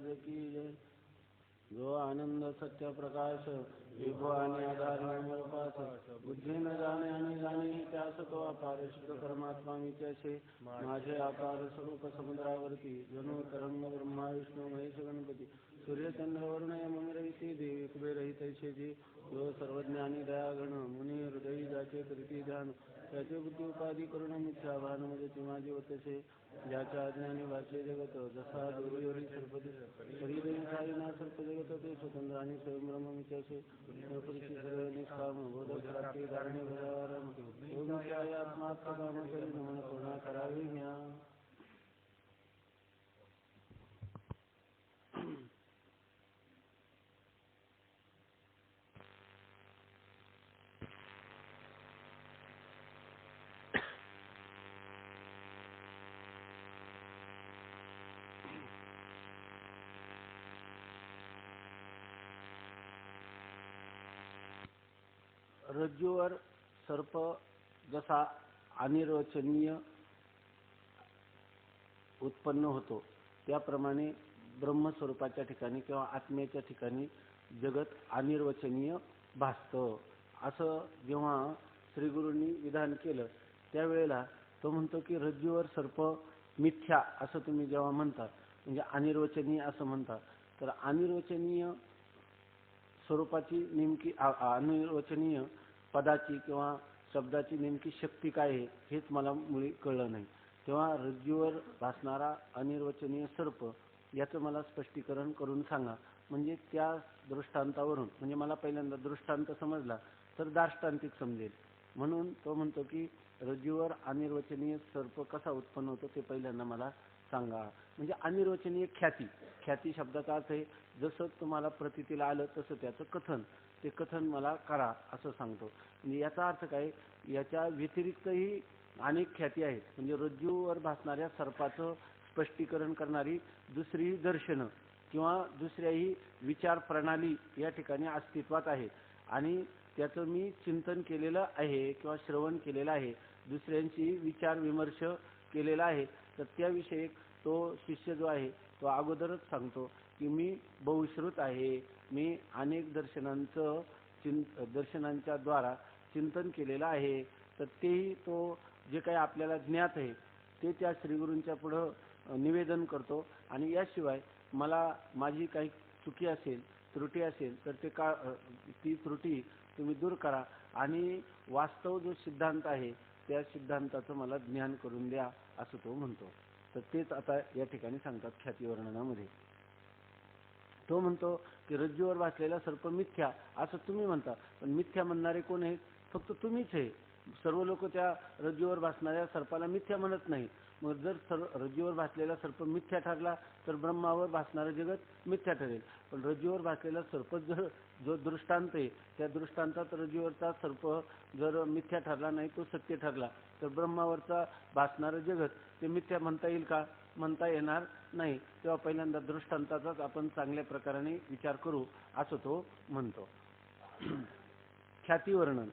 की जय। जो आनंद सत्य प्रकाश विभो आणि आधार निर्मलपास बुद्धी न जाणे आणि जाणे त्यास तो अपार शुद्ध परमात्मा मी त्याचे माझे अपार स्वरूप समुद्रावरती जणू तरंग ब्रह्मा विष्णू महेश गणपती सूर्यचंद्र वरुण यमरहिती देवी कुबेरहित जी जो सर्वज्ञानी दयागण मुनी हृदयी जाचे करीती ध्यान त्याचे बुद्धी उपाधी करुण मिथ्या भानमध्ये माझी होतसे ज्याच्या अज्ञानी वाचले जगत जसा दोरीवरी सर्पदी सारी ना सर्प जगत ते स्वतंत्र आणि स्वयंब्रह्म मिथ्याचे सर्व निष्काम बोधक रात्री धारणे भजावारम आत्मात्म काम करी नमन पूर्ण करावी ज्ञा रज्जूवर सर्प जसा अनिर्वचनीय उत्पन्न होतो त्याप्रमाणे ब्रह्मस्वरूपाच्या ठिकाणी किंवा आत्म्याच्या ठिकाणी जगत अनिर्वचनीय भासतं असं जेव्हा श्रीगुरूंनी विधान केलं त्यावेळेला तो म्हणतो की रज्जूवर सर्प मिथ्या असं तुम्ही जेव्हा म्हणता म्हणजे अनिर्वचनीय असं म्हणता तर अनिर्वचनीय स्वरूपाची नेमकी अनिर्वचनीय पदाची किंवा शब्दाची नेमकी शक्ती काय आहे हेच मला मुळी कळलं नाही तेव्हा रज्जूवर भासणारा अनिर्वचनीय सर्प याचं मला स्पष्टीकरण करून सांगा म्हणजे त्या दृष्टांतावरून म्हणजे मला पहिल्यांदा दृष्टांत समजला तर दाष्टांतिक समजेल म्हणून तो म्हणतो की रज्जूवर अनिर्वचनीय सर्प कसा उत्पन्न होतो ते पहिल्यांदा मला सांगा म्हणजे अनिर्वचनीय ख्याती शब्दाचा अर्थ आहे जसं तुम्हाला प्रतीतीला आलं तसं त्याचं कथन ते कथन मला करा असं सांगतो म्हणजे याचा अर्थ काय याच्या व्यतिरिक्तही अनेक ख्याती आहेत म्हणजे रज्जूवर भासणाऱ्या सर्पाचं स्पष्टीकरण करणारी दुसरी दर्शनं किंवा दुसऱ्याही विचार प्रणाली या ठिकाणी अस्तित्वात आहे आणि त्याचं मी चिंतन केलेलं आहे किंवा श्रवण केलेलं आहे दुसऱ्यांशी विचार विमर्श केलेला आहे तर त्याविषयी तो शिष्य जो आहे तो अगोदरच सांगतो की मी बहुश्रुत आहे मी अनेक दर्शनांच्या द्वारा चिंतन केलेलं आहे तर तेही तो जे काही आपल्याला ज्ञात आहे ते त्या श्रीगुरूंच्या पुढं निवेदन करतो आणि याशिवाय मला माझी काही चुकी असेल त्रुटी असेल तर ते ती त्रुटी तुम्ही दूर करा आणि वास्तव जो सिद्धांत आहे त्या सिद्धांताचं मला ज्ञान करून द्या असं तो म्हणतो तर तेच आता या ठिकाणी सांगतात ख्याती वर्णनामध्ये तो म्हणतो की रज्जूवर भासलेला सर्प मिथ्या असं तुम्ही म्हणता पण मिथ्या म्हणणारे कोण आहेत फक्त तुम्हीच आहे सर्व लोक त्या रज्जूवर भासणाऱ्या सर्पाला मिथ्या म्हणत नाही मग जर रज्जूवर भासलेला सर्प मिथ्या ठरला तर ब्रह्मावर भासणारं जगत मिथ्या ठरेल पण रज्जूवर भासलेला सर्प जो दृष्टांत आहे त्या दृष्टांतात रज्जूवरचा सर्प जर मिथ्या ठरला नाही तो सत्य ठरला तर ब्रह्मावरचा भासणारं जगत ते मिथ्या म्हणता येईल का म्हणता येणार नाही तेव्हा पहिल्यांदा दृष्टांताचाच आपण चांगल्या प्रकाराने विचार करू असं तो म्हणतो ख्याती वर्णन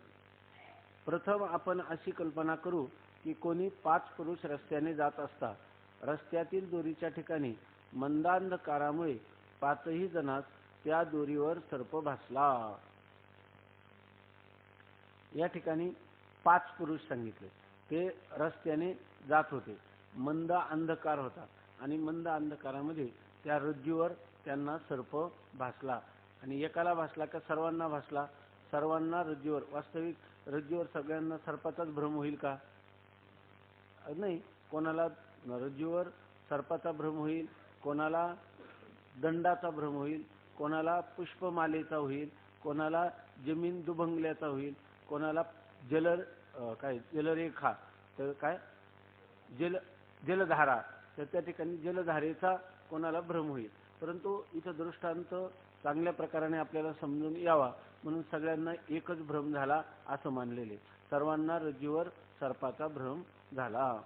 प्रथम आपण अशी कल्पना करू की कोणी 5 पुरुष रस्त्याने जात असता रस्त्यातील दोरीच्या ठिकाणी मंदांधकारामुळे 5ही जणांस त्या दोरीवर सर्प भासला या ठिकाणी 5 पुरुष सांगितले ते रस्त्याने जात होते मंद अंधकार होता आणि मंद अंधकारामध्ये त्या रज्जूवर त्यांना सर्प भासला आणि एकाला भासला का सर्वांना भासला सर्वांना रज्जूवर वास्तविक रज्जूवर सगळ्यांना सर्पाचाच भ्रम होईल का नाही कोणाला रज्जूवर सर्पाचा भ्रम होईल कोणाला दंडाचा भ्रम होईल कोणाला पुष्पमालेचा होईल कोणाला जमीन दुभंगल्याचा होईल कोणाला जलरेखा तर काय जलधारा तर त्या ठिकाणी जलधारेचा कोणाला भ्रम होईल परंतु इथं दृष्टांत चांगल्या प्रकाराने आपल्याला समजून यावा म्हणून सगळ्यांना एकच भ्रम झाला असं मानलेले सर्वांना रज्जूवर सर्पाचा भ्रम झाला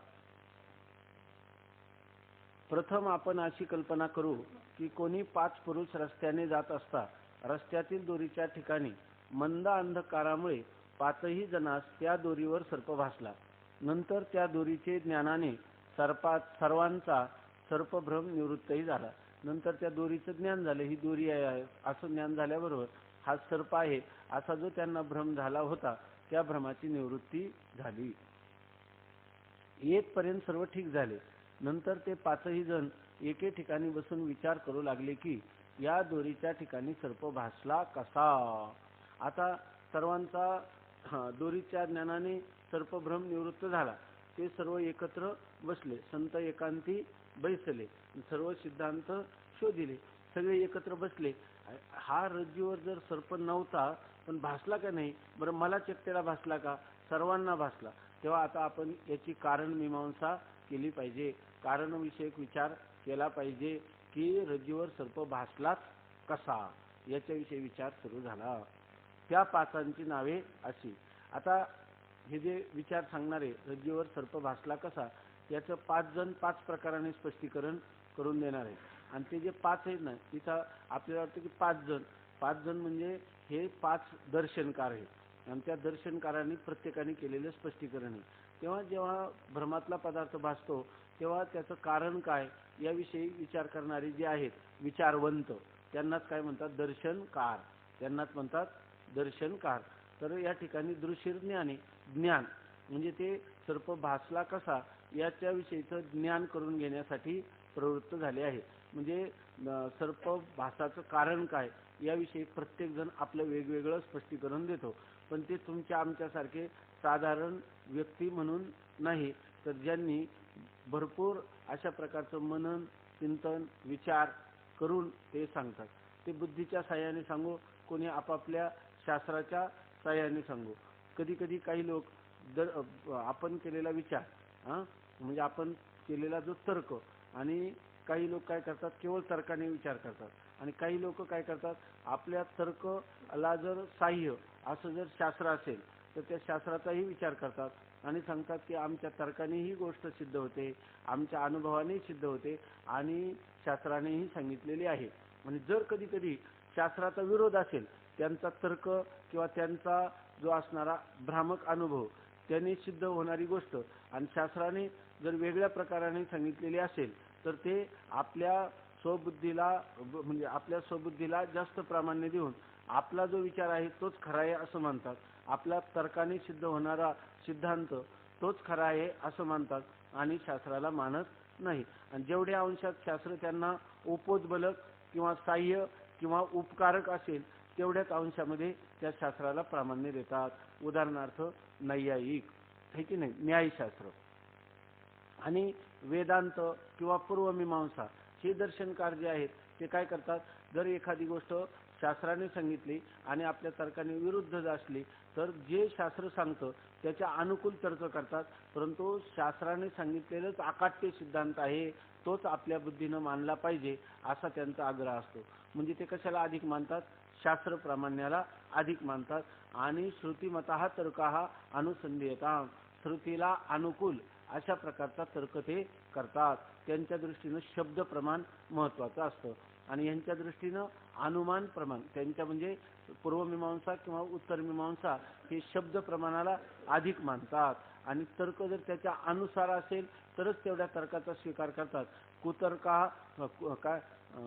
प्रथम आपण अशी कल्पना करू की कोणी 5 पुरुष रस्त्याने जात असता रस्त्यातील दोरीच्या ठिकाणी मंद अंधकारामुळे 5ही जणांस त्या दोरीवर सर्प भासला नंतर त्या दोरीचे ज्ञानाने सर्वांचा सर्पभ्रम निवृत्तही झाला नंतर त्या दोरीचं ज्ञान झालं, ही दोरी आहे असं ज्ञान झाल्याबरोबर हा सर्प आहे असा जो त्यांना भ्रम झाला होता त्या भ्रमाची निवृत्ती झाली. येतपर्यंत सर्व ठीक झाले. नंतर ते पाचही जण एके ठिकाणी बसून विचार करू लागले की या दोरीच्या ठिकाणी सर्प भासला कसा. आता सर्वांचा दोरीच्या ज्ञानाने सर्पभ्रम निवृत्त झाला. ते सर्व एकत्र बसले, संत एकांती बैसले, सर्व सिद्धांत शोधिले. सगळे एकत्र बसले. हा रज्जूवर जर सर्प नव्हता पण भासला का नाही, बरं मलाच एकट्याला भासला का, सर्वांना भासला. तेव्हा आता आपण याची कारण मीमांसा केली पाहिजे, कारणविषयक विचार केला पाहिजे की रज्जूवर सर्प भासलाच कसा, याच्याविषयी विचार सुरू झाला. त्या पाचांची नावे अशी. आता हे जे विचार सांगणारे रज्जूवर सर्प भासला कसा याचं 5 जण 5 प्रकाराने स्पष्टीकरण करून देणार आहे. आणि ते जे 5 आहेत ना, तिथं आपल्याला वाटतं की 5 जण म्हणजे हे 5 दर्शनकार आहेत आणि त्या दर्शनकारांनी प्रत्येकाने केलेलं स्पष्टीकरण आहे. तेव्हा जेव्हा भ्रमातला पदार्थ भासतो तेव्हा त्याचं कारण काय याविषयी विचार करणारे जे आहेत विचारवंत, त्यांनाच काय म्हणतात, दर्शनकार, त्यांनाच म्हणतात दर्शनकार. तर या ठिकाणी दृश्यज्ञानी ज्ञान म्हणजे ते सर्प भासला कसा याच्याविषयीचं ज्ञान करून घेण्यासाठी प्रवृत्त झाले आहे. म्हणजे सर्प भासाचं कारण काय याविषयी प्रत्येक जण आपलं वेगवेगळं स्पष्टीकरण देतो. पण ते तुमच्या आमच्यासारखे साधारण व्यक्ती म्हणून नाही, तर ज्यांनी भरपूर अशा प्रकारचं मनन चिंतन विचार करून ते सांगतात. ते बुद्धीच्या साह्याने सांगू, कोणी आपापल्या शास्त्राच्या साह्याने सांगू. कधी कधी काही लोक आपण केलेला विचार म्हणजे आपण केलेला जो तर्क, आणि काही लोक काय करतात केवळ तर्काने विचार करतात, आणि काही लोक काय करतात आपल्या तर्कला जर साह्य असं जर शास्त्र असेल तर त्या शास्त्राचाही विचार करतात आणि सांगतात की आमच्या तर्काने ही गोष्ट सिद्ध होते, आमच्या अनुभवाने सिद्ध होते आणि शास्त्रानेही सांगितलेली आहे. म्हणजे जर कधी कधी शास्त्राचा विरोध असेल, त्यांचा तर्क किंवा त्यांचा जो असणारा भ्रामक अनुभव त्याने सिद्ध होणारी गोष्ट आणि शास्त्राने जर वेगळ्या प्रकाराने सांगितलेली असेल तर ते आपल्या स्वबुद्धीला जास्त प्रामाण्य देऊन आपला जो विचार आहे तोच खरा आहे असं मानतात. आपला तर्काने सिद्ध होणारा सिद्धांत तोच खरा आहे असं मानतात आणि शास्त्राला मानत नाही. आणि जेवढ्या अंशात शास्त्र त्यांना उपोद्बलक किंवा साह्य किंवा उपकारक असेल तेवढ्याच अंशामध्ये त्या शास्त्राला प्रामाण्य देतात. उदाहरणार्थ नैयायिक आहे की नाही, न्यायशास्त्र आणि वेदांत किंवा पूर्वमीमांसा हे दर्शनकार जे आहेत ते काय करतात, जर एखादी गोष्ट शास्त्राने सांगितली आणि आपल्या तर्काने विरुद्ध असली तर जे शास्त्र सांगतं त्याच्या अनुकूल तर्क करतात, परंतु शास्त्राने सांगितलेलंच अकाट्य सिद्धांत आहे तोच आपल्या बुद्धीनं मानला पाहिजे असा त्यांचा आग्रह असतो. म्हणजे ते कशाला अधिक मानतात, शास्त्र प्रामाण्याला अधिक मानतात. आणि श्रुतिमतः तर्कः अनुसंधीयताम्, श्रुतीला अनुकूल अशा प्रकारचा तर्क ते करतात. त्यांच्या दृष्टीनं शब्द प्रमाण महत्त्वाचं असतं आणि यांच्या दृष्टीनं अनुमान प्रमाण, त्यांच्या म्हणजे पूर्वमीमांसा किंवा उत्तरमीमांसा हे शब्द प्रमाणाला अधिक मानतात आणि तर्क जर त्याच्या अनुसार असेल तरच तेवढ्या तर्काचा स्वीकार करतात. कुतर्का काय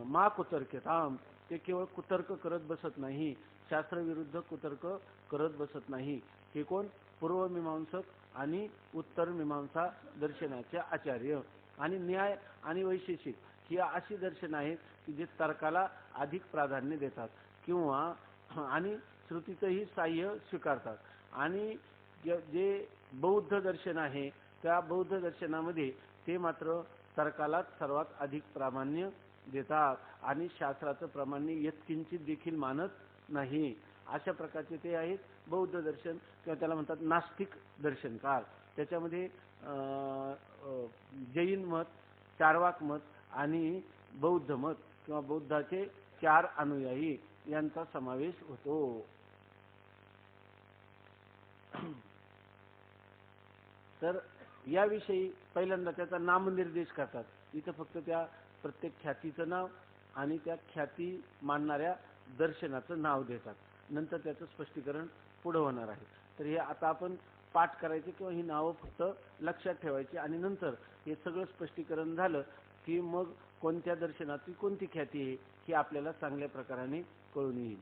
मा कुतर्क्यताम्, ते केवळ कुतर्क करत बसत नाही, शास्त्रविरुद्ध कुतर्क करत बसत नाही. हे कोण, पूर्वमीमांसक आणि उत्तर मीमांसा दर्शनाचे आचार्य. आणि न्याय आणि वैशेषिक ही अशी दर्शन आहेत की जे तर्काला अधिक प्राधान्य देतात किंवा आणि श्रुतीचंही साह्य स्वीकारतात. आणि जे बौद्ध दर्शन आहे त्या बौद्ध दर्शनामध्ये ते मात्र तर्कालाच सर्वात अधिक प्रामाण्य देतात आणि शास्त्राचं प्रामाण्य यत्किंचित देखील मानत नाही. अशा प्रकारचे ते आहेत बौद्ध दर्शन किंवा त्याला म्हणतात नास्तिक दर्शनकार. त्याच्यामध्ये जैन मत, चार्वाक मत आणि बौद्ध मत किंवा बौद्धाचे 4 अनुयायी यांचा समावेश होतो. तर याविषयी पहिल्यांदा त्याचा नामनिर्देश करतात. इथं फक्त त्या प्रत्येक ख्यातीचं नाव आणि त्या ख्याती मानणाऱ्या दर्शनाचं नाव देतात. नंतर त्याचं स्पष्टीकरण पुढे होणार आहे. तर हे आता आपण पाठ करायचे किंवा ही नावं फक्त लक्षात ठेवायची आणि नंतर हे सगळं स्पष्टीकरण झालं की मग कोणत्या दर्शनाची कोणती ख्याती आहे हे आपल्याला चांगल्या प्रकाराने कळून येईल.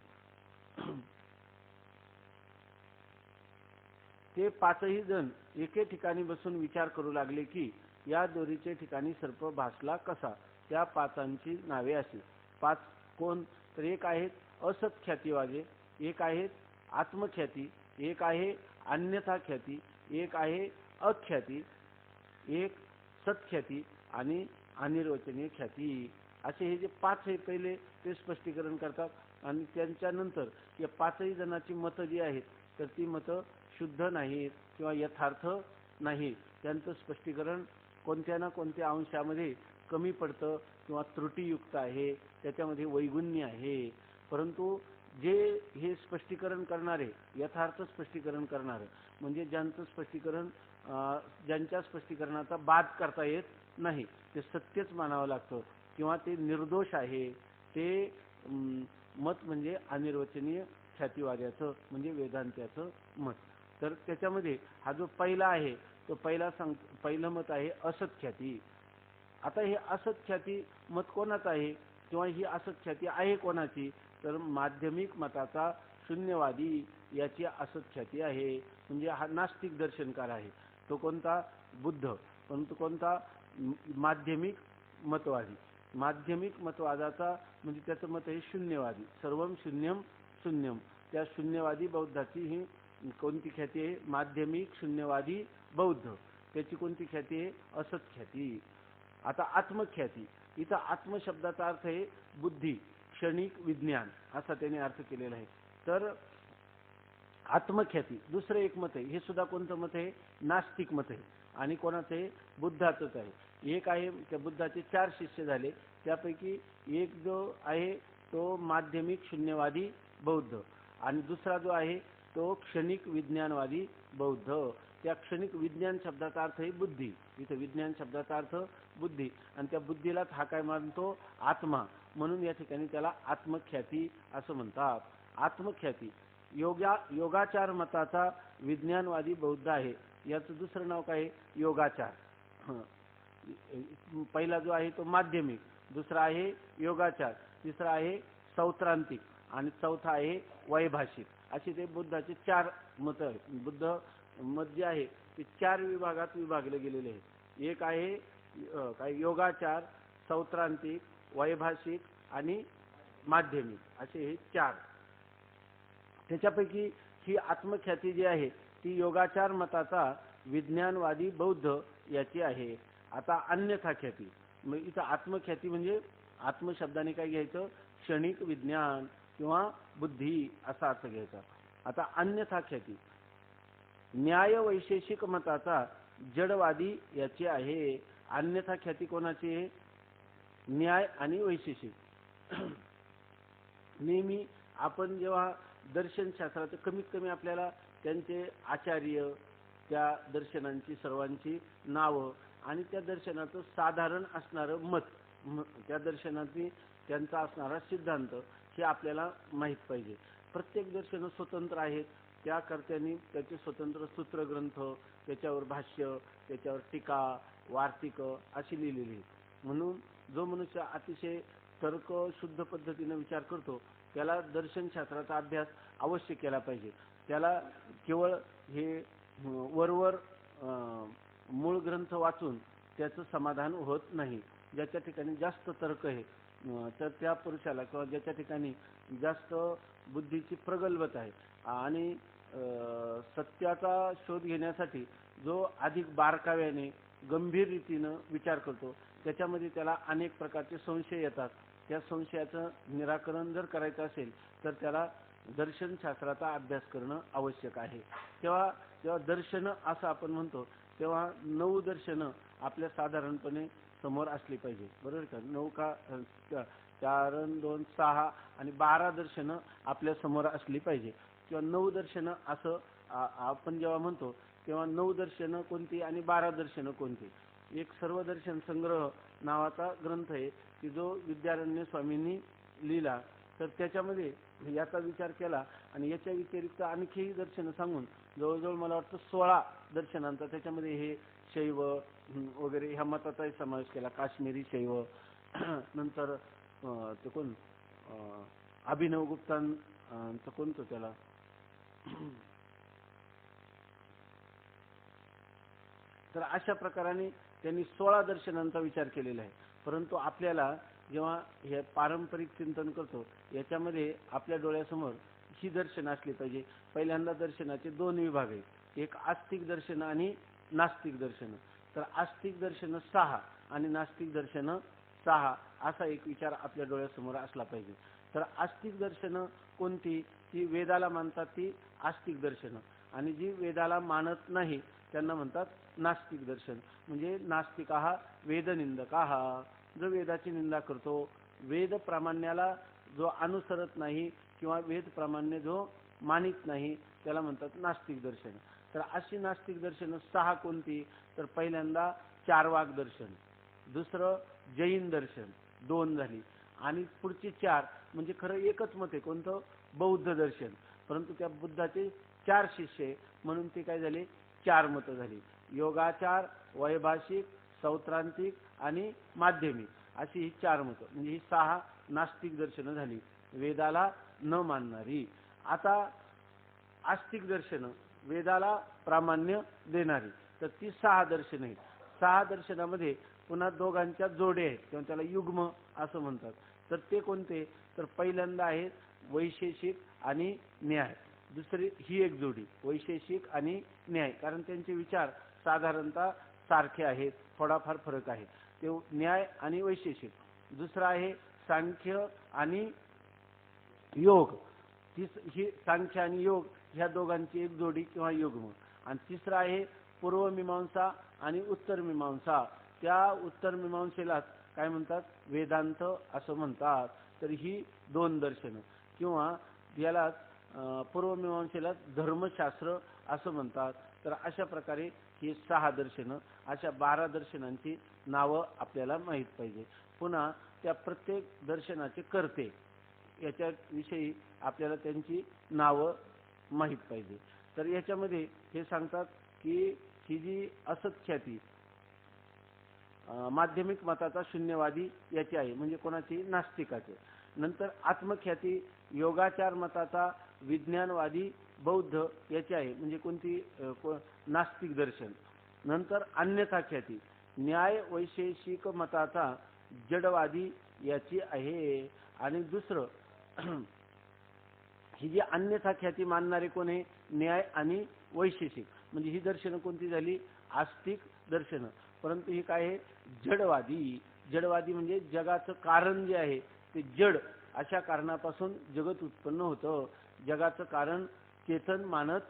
ते पाचही जण एके ठिकाणी बसून विचार करू लागले की या दोरीचे ठिकाणी सर्प भासला कसा. त्या पाचांची नावे अशी. पाच कोण तर एक आहेत असत ख्यातीवाले, एक आहेत आत्मख्याती, एक आहे अन्यथा ख्याती, एक आहे अख्याती, एक सत्ख्याती आणि अनिर्वचनीय ख्याती. असे हे जे पाच आहे पहिले ते स्पष्टीकरण करतात आणि त्यांच्यानंतर या पाचही जणांची मतं जी आहेत तर ती मतं शुद्ध नाहीत किंवा यथार्थ नाही. त्यांचं स्पष्टीकरण कोणत्या ना कोणत्या अंशामध्ये कमी पडतं किंवा त्रुटीयुक्त आहे, त्याच्यामध्ये वैगुण्य आहे. परंतु जे हे स्पष्टीकरण करणारे यथार्थ स्पष्टीकरण करणारे म्हणजे ज्यांचं स्पष्टीकरण ज्यांच्या स्पष्टीकरणाचा बाद करता येत नाही ते सत्यच मानावं लागतं किंवा ते निर्दोष आहे ते मत म्हणजे अनिर्वचनीय ख्यातीवाद्याचं म्हणजे वेदांत्याचं मत. तर त्याच्यामध्ये हा जो पहिला आहे तो पहिलं मत आहे असत ख्याती. आता हे असत ख्याती मत कोणाचं आहे किंवा ही असत ख्याती आहे कोणाची तर माध्यमिक मताचा शून्यवादी याची असत ख्याती आहे. म्हणजे हा नास्तिक दर्शनकार आहे. तो कोणता बुद्ध, परंतु कोणता माध्यमिक मतवादी. माध्यमिक मतवादाचा म्हणजे त्याचं मत आहे शून्यवादी, सर्वम शून्यम शून्यम. त्या शून्यवादी बौद्धाची ही कोणती ख्याती आहे माध्यमिक शून्यवादी बौद्ध. त्याची कोणती ख्याती आहे असत ख्याती. आता आत्मख्याती, इथं आत्म शब्दाचा अर्थ आहे बुद्धी, क्षणिक विज्ञान असा त्याने अर्थ केलेला आहे. तर आत्मख्याती दुसरं एक मत आहे. हे सुद्धा कोणतं मत आहे नास्तिक मत आहे आणि कोणाचं आहे बुद्धाचंच आहे. एक आहे त्या बुद्धाचे 4 शिष्य झाले त्यापैकी एक जो आहे तो माध्यमिक शून्यवादी बौद्ध आणि दुसरा जो आहे तो क्षणिक विज्ञानवादी बौद्ध. त्या क्षणिक विज्ञान शब्दाचा अर्थ आहे बुद्धी. इथे विज्ञान शब्दाचा अर्थ बुद्धी आणि त्या बुद्धीलाच हा काय मानतो आत्मा, म्हणून या ठिकाणी त्याला आत्मख्याती असं म्हणतात. आत्मख्याती योगाचार मताचा विज्ञानवादी बौद्ध आहे. याचं दुसरं नाव काय योगाचार. पहिला जो आहे तो माध्यमिक, दुसरा आहे योगाचार, तिसरा आहे सौत्रांतिक आणि चौथा आहे वैभाषिक. असे ते बुद्धाचे 4 मत आहेत. बुद्ध मत जे आहे ते 4 विभागात विभागले गेलेले आहे. एक आहे काय योगाचार, सौत्रांतिक, वैभाषिक आणि माध्यमिक असे हे 4. त्याच्यापैकी ही आत्मख्याती जी आहे ती योगाचार मताचा विज्ञानवादी बौद्ध याची आहे. आता अन्यथा ख्याती, मग इथं आत्मख्याती म्हणजे आत्म शब्दाने काय घ्यायचं क्षणिक विज्ञान किंवा बुद्धी असा अर्थ घ्यायचा. आता अन्यथा ख्याती न्याय वैशेषिक मताचा जडवादी याची आहे. अन्यथा ख्याती कोणाची आहे न्याय आणि वैशेषिक. नेहमी आपण जेव्हा दर्शनशास्त्राचं कमीत कमी आपल्याला त्यांचे आचार्य त्या दर्शनांची सर्वांची नावं आणि त्या दर्शनाचं साधारण असणारं मत, त्या दर्शनाची त्यांचा असणारा सिद्धांत हे आपल्याला माहीत पाहिजे. प्रत्येक दर्शन स्वतंत्र आहेत. त्या कर्त्यांनी त्याचे स्वतंत्र सूत्रग्रंथ, त्याच्यावर भाष्य, त्याच्यावर टीका, वार्तिक अशी लिहिलेली. म्हणून जो मनुष्य अतिशय तर्क शुद्ध पद्धतीने विचार करतो त्याला दर्शनशास्त्राचा अभ्यास अवश्य केला पाहिजे. त्याला केवळ हे वरवर मूळ ग्रंथ वाचून त्याचं समाधान होत नाही. ज्याच्या ठिकाणी जास्त तर्क आहे तर त्या पुरुषाला किंवा ज्याच्या ठिकाणी जास्त बुद्धीची प्रगल्भता आहे आणि सत्याचा शोध घेण्यासाठी जो अधिक बारकाव्याने गंभीर रीतीनं विचार करतो त्याच्यामध्ये त्याला अनेक प्रकारचे संशय येतात. त्या संशयाचं निराकरण जर करायचं असेल तर त्याला दर्शनशास्त्राचा अभ्यास करणं आवश्यक आहे. तेव्हा दर्शनं असं आपण म्हणतो तेव्हा 9 दर्शनं आपल्या साधारणपणे समोर असली पाहिजे. बरोबर का. 9 का 4 2 6 आणि 12 दर्शनं आपल्या समोर असली पाहिजे किंवा 9 दर्शनं असं आपण जेव्हा म्हणतो तेव्हा 9 दर्शनं कोणती आणि 12 दर्शनं कोणती. एक सर्वदर्शन संग्रह नावाचा ग्रंथ आहे की जो विद्यारण्य स्वामींनी लिहिला. तर त्याच्यामध्ये याचा विचार केला आणि याच्या व्यतिरिक्त आणखीही दर्शनं सांगून जवळजवळ मला वाटतं 16 दर्शनांचा त्याच्यामध्ये हे शैव वगैरे ह्या मताचाही समावेश केला. काश्मीरी शैव नंतर ते कोण अभिनव गुप्तांचं कोणतं त्याला तर अशा प्रकाराने त्यांनी 16 दर्शनांचा विचार केलेला आहे. परंतु आपल्याला जेव्हा हे पारंपरिक चिंतन करतो याच्यामध्ये आपल्या डोळ्यासमोर ही दर्शन असली पाहिजे. पहिल्यांदा दर्शनाचे 2 विभाग आहेत, एक आस्तिक दर्शन आणि नास्तिक दर्शन. तर आस्तिक दर्शन 6 आणि नास्तिक दर्शन 6 असा एक विचार आपल्या डोळ्यासमोर असला पाहिजे. तर आस्तिक दर्शन कोणती, ती वेदाला मानतात ती आस्तिक दर्शन, आणि जी वेदाला मानत नाही त्यांना म्हणतात नास्तिक दर्शन. म्हणजे नास्तिकाः वेदनिंदकाः, जो वेदाची निंदा करतो, वेद प्रामाण्याला जो अनुसरत नाही किंवा वेद प्रामाण्य जो मानित नाही त्याला म्हणतात नास्तिक दर्शन. तर अशी नास्तिक दर्शन 6 कोणती, तर पहिल्यांदा चारवाक दर्शन, दुसरं जैन दर्शन 2 झाली, आणि पुढची 4 म्हणजे खरं एकच मत आहे कोणतं, बौद्ध दर्शन. परंतु त्या बुद्धाचे 4 शिष्य आहे म्हणून ते काय झाले 4 मतं झाली. योगाचार, वैभाषिक, सौत्रांतिक आणि माध्यमिक अशी ही 4 मतं, म्हणजे ही 6 नास्तिक दर्शनं झाली, वेदाला न मानणारी. आता आस्तिक दर्शन वेदाला प्रामाण्य देणारी, तर ती 6 दर्शनं आहेत. 6 दर्शनामध्ये पुन्हा दोघांच्या जोडे आहेत किंवा त्याला युग्म असं म्हणतात. तर ते कोणते, तर पहिल्यांदा आहेत वैशेषिक आणि न्याय. दुसरी ही एक जोडी वैशेषिक आणि न्याय, कारण त्यांचे विचार साधारणतः सारखे आहेत, थोडाफार फरक आहे. ते न्याय आणि वैशेषिक. दुसरा आहे सांख्य आणि योग. ही सांख्य आणि योग ह्या दोघांची एक जोडी किंवा युग्म. आणि तिसरा आहे पूर्वमीमांसा आणि उत्तर मीमांसा. त्या उत्तर मीमांसेला काय म्हणतात, वेदांत असं म्हणतात. तर ही 2 दर्शनं, किंवा याला पूर्वमीमांसेला धर्मशास्त्र असं म्हणतात. तर अशा प्रकारे ही 6 दर्शनं, अशा 12 दर्शनांची नावं आपल्याला माहीत पाहिजे. पुन्हा त्या प्रत्येक दर्शनाचे कर्ते याच्याविषयी आपल्याला त्यांची नावं माहीत पाहिजे. तर याच्यामध्ये हे सांगतात की ही जी असत्ख्याती माध्यमिक मताचा शून्यवादी याची आहे, म्हणजे कोणाची, नास्तिकाचे. नंतर आत्मख्याती योगाचार मताचा विज्ञानवादी बौद्ध याची आहे, म्हणजे कोणती, नास्तिक दर्शन. नंतर अन्यथा ख्याती न्याय वैशेषिक मताचा जडवादी याची आहे. आणि दुसरं ही जी अन्यथा ख्याती मानणारे कोण आहे, न्याय आणि वैशेषिक, म्हणजे ही दर्शनं कोणती झाली, आस्तिक दर्शनं. परंतु ही काय आहे, जडवादी. जडवादी म्हणजे जगाचं कारण जे आहे ते जड, अशा कारणापासून जगत उत्पन्न होतं. जगाचं कारण चेतन मानत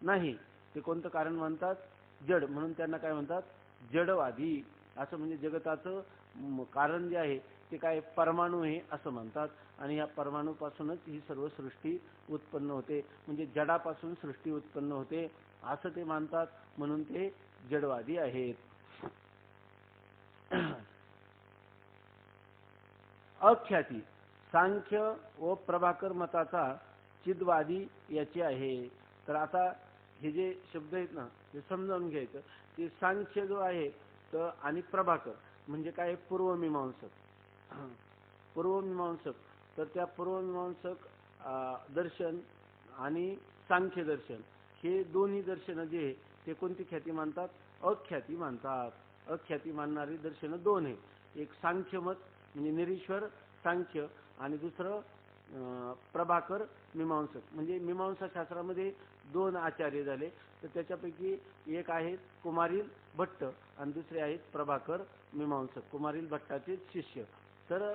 नाही, ते कोणतं कारण मानतात, जड, म्हणून त्यांना काय म्हणतात, जडवादी. असं म्हणजे जगताचं कारण जे आहे ते काय, परमाणू आहे असं म्हणतात. आणि या परमाणूपासूनच ही सर्व सृष्टी उत्पन्न होते, म्हणजे जडापासून सृष्टी उत्पन्न होते असं ते मानतात, म्हणून ते जडवादी आहेत. अख्याती सांख्य व प्रभाकर मताचा चिदवादी याची आहे. तर आता हे जे शब्द आहेत ना ते समजावून घ्यायचं. ते सांख्य जो आहे तर आणि प्रभाकर म्हणजे काय, पूर्वमीमांसक. पूर्वमीमांसक, तर त्या पूर्वमीमांसक दर्शन आणि सांख्य दर्शन हे दोन्ही दर्शन जे आहे ते कोणती ख्याती मानतात, अख्याती मानतात. अख्याती मानणारी दर्शन 2 आहे. एक सांख्य मत म्हणजे निरीश्वर सांख्य, आणि दुसरं प्रभाकर मीमांसक. म्हणजे मीमांसा शास्त्रामध्ये 2 आचार्य झाले, तर त्याच्यापैकी एक आहेत कुमारिल भट्ट आणि दुसरे आहेत प्रभाकर मीमांसक, कुमारिल भट्टाचे शिष्य. तर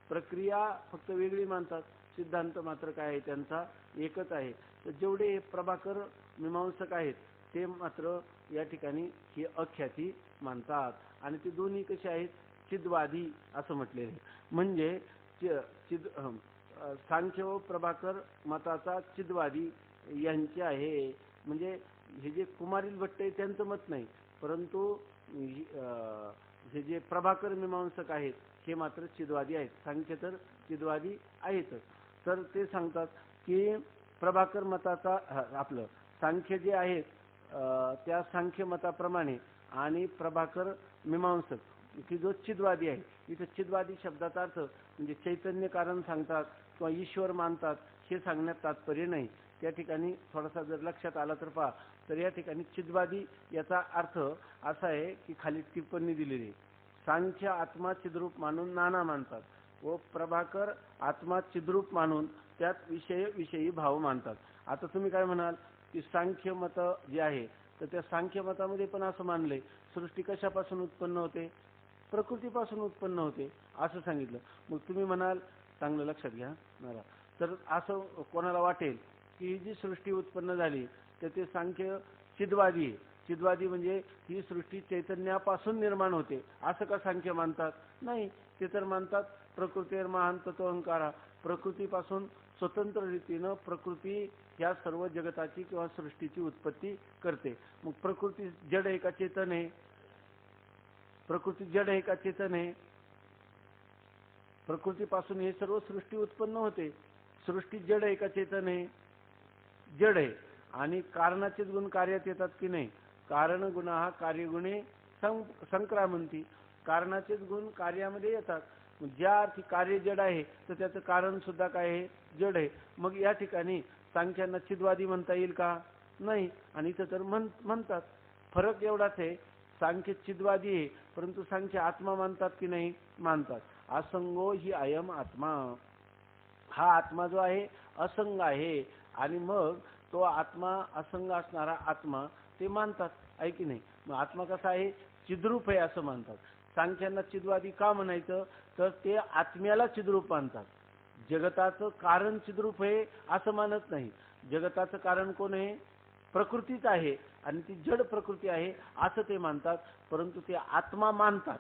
प्रक्रिया फक्त वेगळी मानतात, सिद्धांत मात्र काय आहे त्यांचा एकच आहे. तर जेवढे प्रभाकर मीमांसक आहेत ते मात्र या ठिकाणी ही अख्याती मानतात. आणि ते दोन्ही कसे आहेत, चिदवादी असं म्हटलेले. म्हणजे सांख्य व प्रभाकर मताचा चिदवादी यांचे आहे. म्हणजे हे जे कुमारिल भट्ट आहे त्यांचं मत नाही, परंतु हे जे प्रभाकर मीमांसक आहेत हे मात्र चिदवादी आहेत. सांख्य तर चिदवादी आहेतच. तर ते सांगतात की प्रभाकर मताचा आपलं सांख्य जे आहेत त्या सांख्य मताप्रमाणे आणि प्रभाकर मीमांसक की जो चिदवादी आहे. इथे चिदवादी शब्दाचा अर्थ म्हणजे चैतन्य कारण सांगतात किंवा ईश्वर मानतात हे सांगण्यात तात्पर्य नाही. त्या ठिकाणी थोडासा जर लक्षात आला तर पहा, तर या ठिकाणी चिदवादी याचा अर्थ असा आहे की खाली टिप्पणी दिलेली आहे. सांख्य आत्मा चिद्रूप मानून नाना मानतात व प्रभाकर आत्मा चिद्रूप मानून त्यात विषयी भाव मानतात. आता तुम्ही काय म्हणाल की सांख्य मत जे आहे तर त्या सांख्य मतामध्ये पण असं मानलंय सृष्टी कशापासून उत्पन्न होते, प्रकृतीपासून उत्पन्न होते असं सांगितलं. मग तुम्ही म्हणाल, चांगलं लक्षात घ्या मला, तर असं कोणाला वाटेल की ही जी सृष्टी उत्पन्न झाली तर ते सांख्य चिदवादी आहे. चिदवादी म्हणजे ही सृष्टी चैतन्यापासून निर्माण होते असं का सांख्य मानतात? नाही, ते तर मानतात प्रकृतीवर महान तत्व अहंकारा, प्रकृतीपासून स्वतंत्र रीतीनं प्रकृती या सर्व जगताची किंवा सृष्टीची उत्पत्ती करते. मग प्रकृती जड आहे का चेतन आहे? प्रकृती जड आहे का चेतन आहे? प्रकृतीपासून हे सर्व सृष्टी उत्पन्न होते. सृष्टी जड आहे का चेतन आहे? जड आहे. आणि कारणाचेच गुण कार्यात येतात की नाही? कारण गुणा हा कार्यगुणे संक्रामंती, कारणाचेच गुण कार्यामध्ये येतात. ज्या अर्थी कार्य जड आहे तर त्याचं कारण सुद्धा काय आहे? जड आहे. मग या ठिकाणी सांख्यांना चिदवादी म्हणता येईल का? नाही. आणि इथं तर म्हणतात. फरक एवढाच आहे, सांख्य चिदवादी आहे परंतु सांख्य आत्मा मानतात की नाही? मानतात. असंगो ही अयम आत्मा, हा आत्मा जो आहे असंग आहे. आणि मग तो आत्मा असंग असणारा आत्मा ते मानतात, आहे की नाही? मग आत्मा कसा आहे? चिद्रूप आहे असं मानतात. सांख्यांना चिदवादी का म्हणायचं? तर ते आत्म्याला चिद्रूप मानतात. जगताचं कारण चिद्रूप आहे असं मानत नाही. जगताचं कारण कोण आहे? प्रकृतीच आहे आणि ती जड प्रकृती आहे असं ते मानतात. परंतु ते आत्मा मानतात.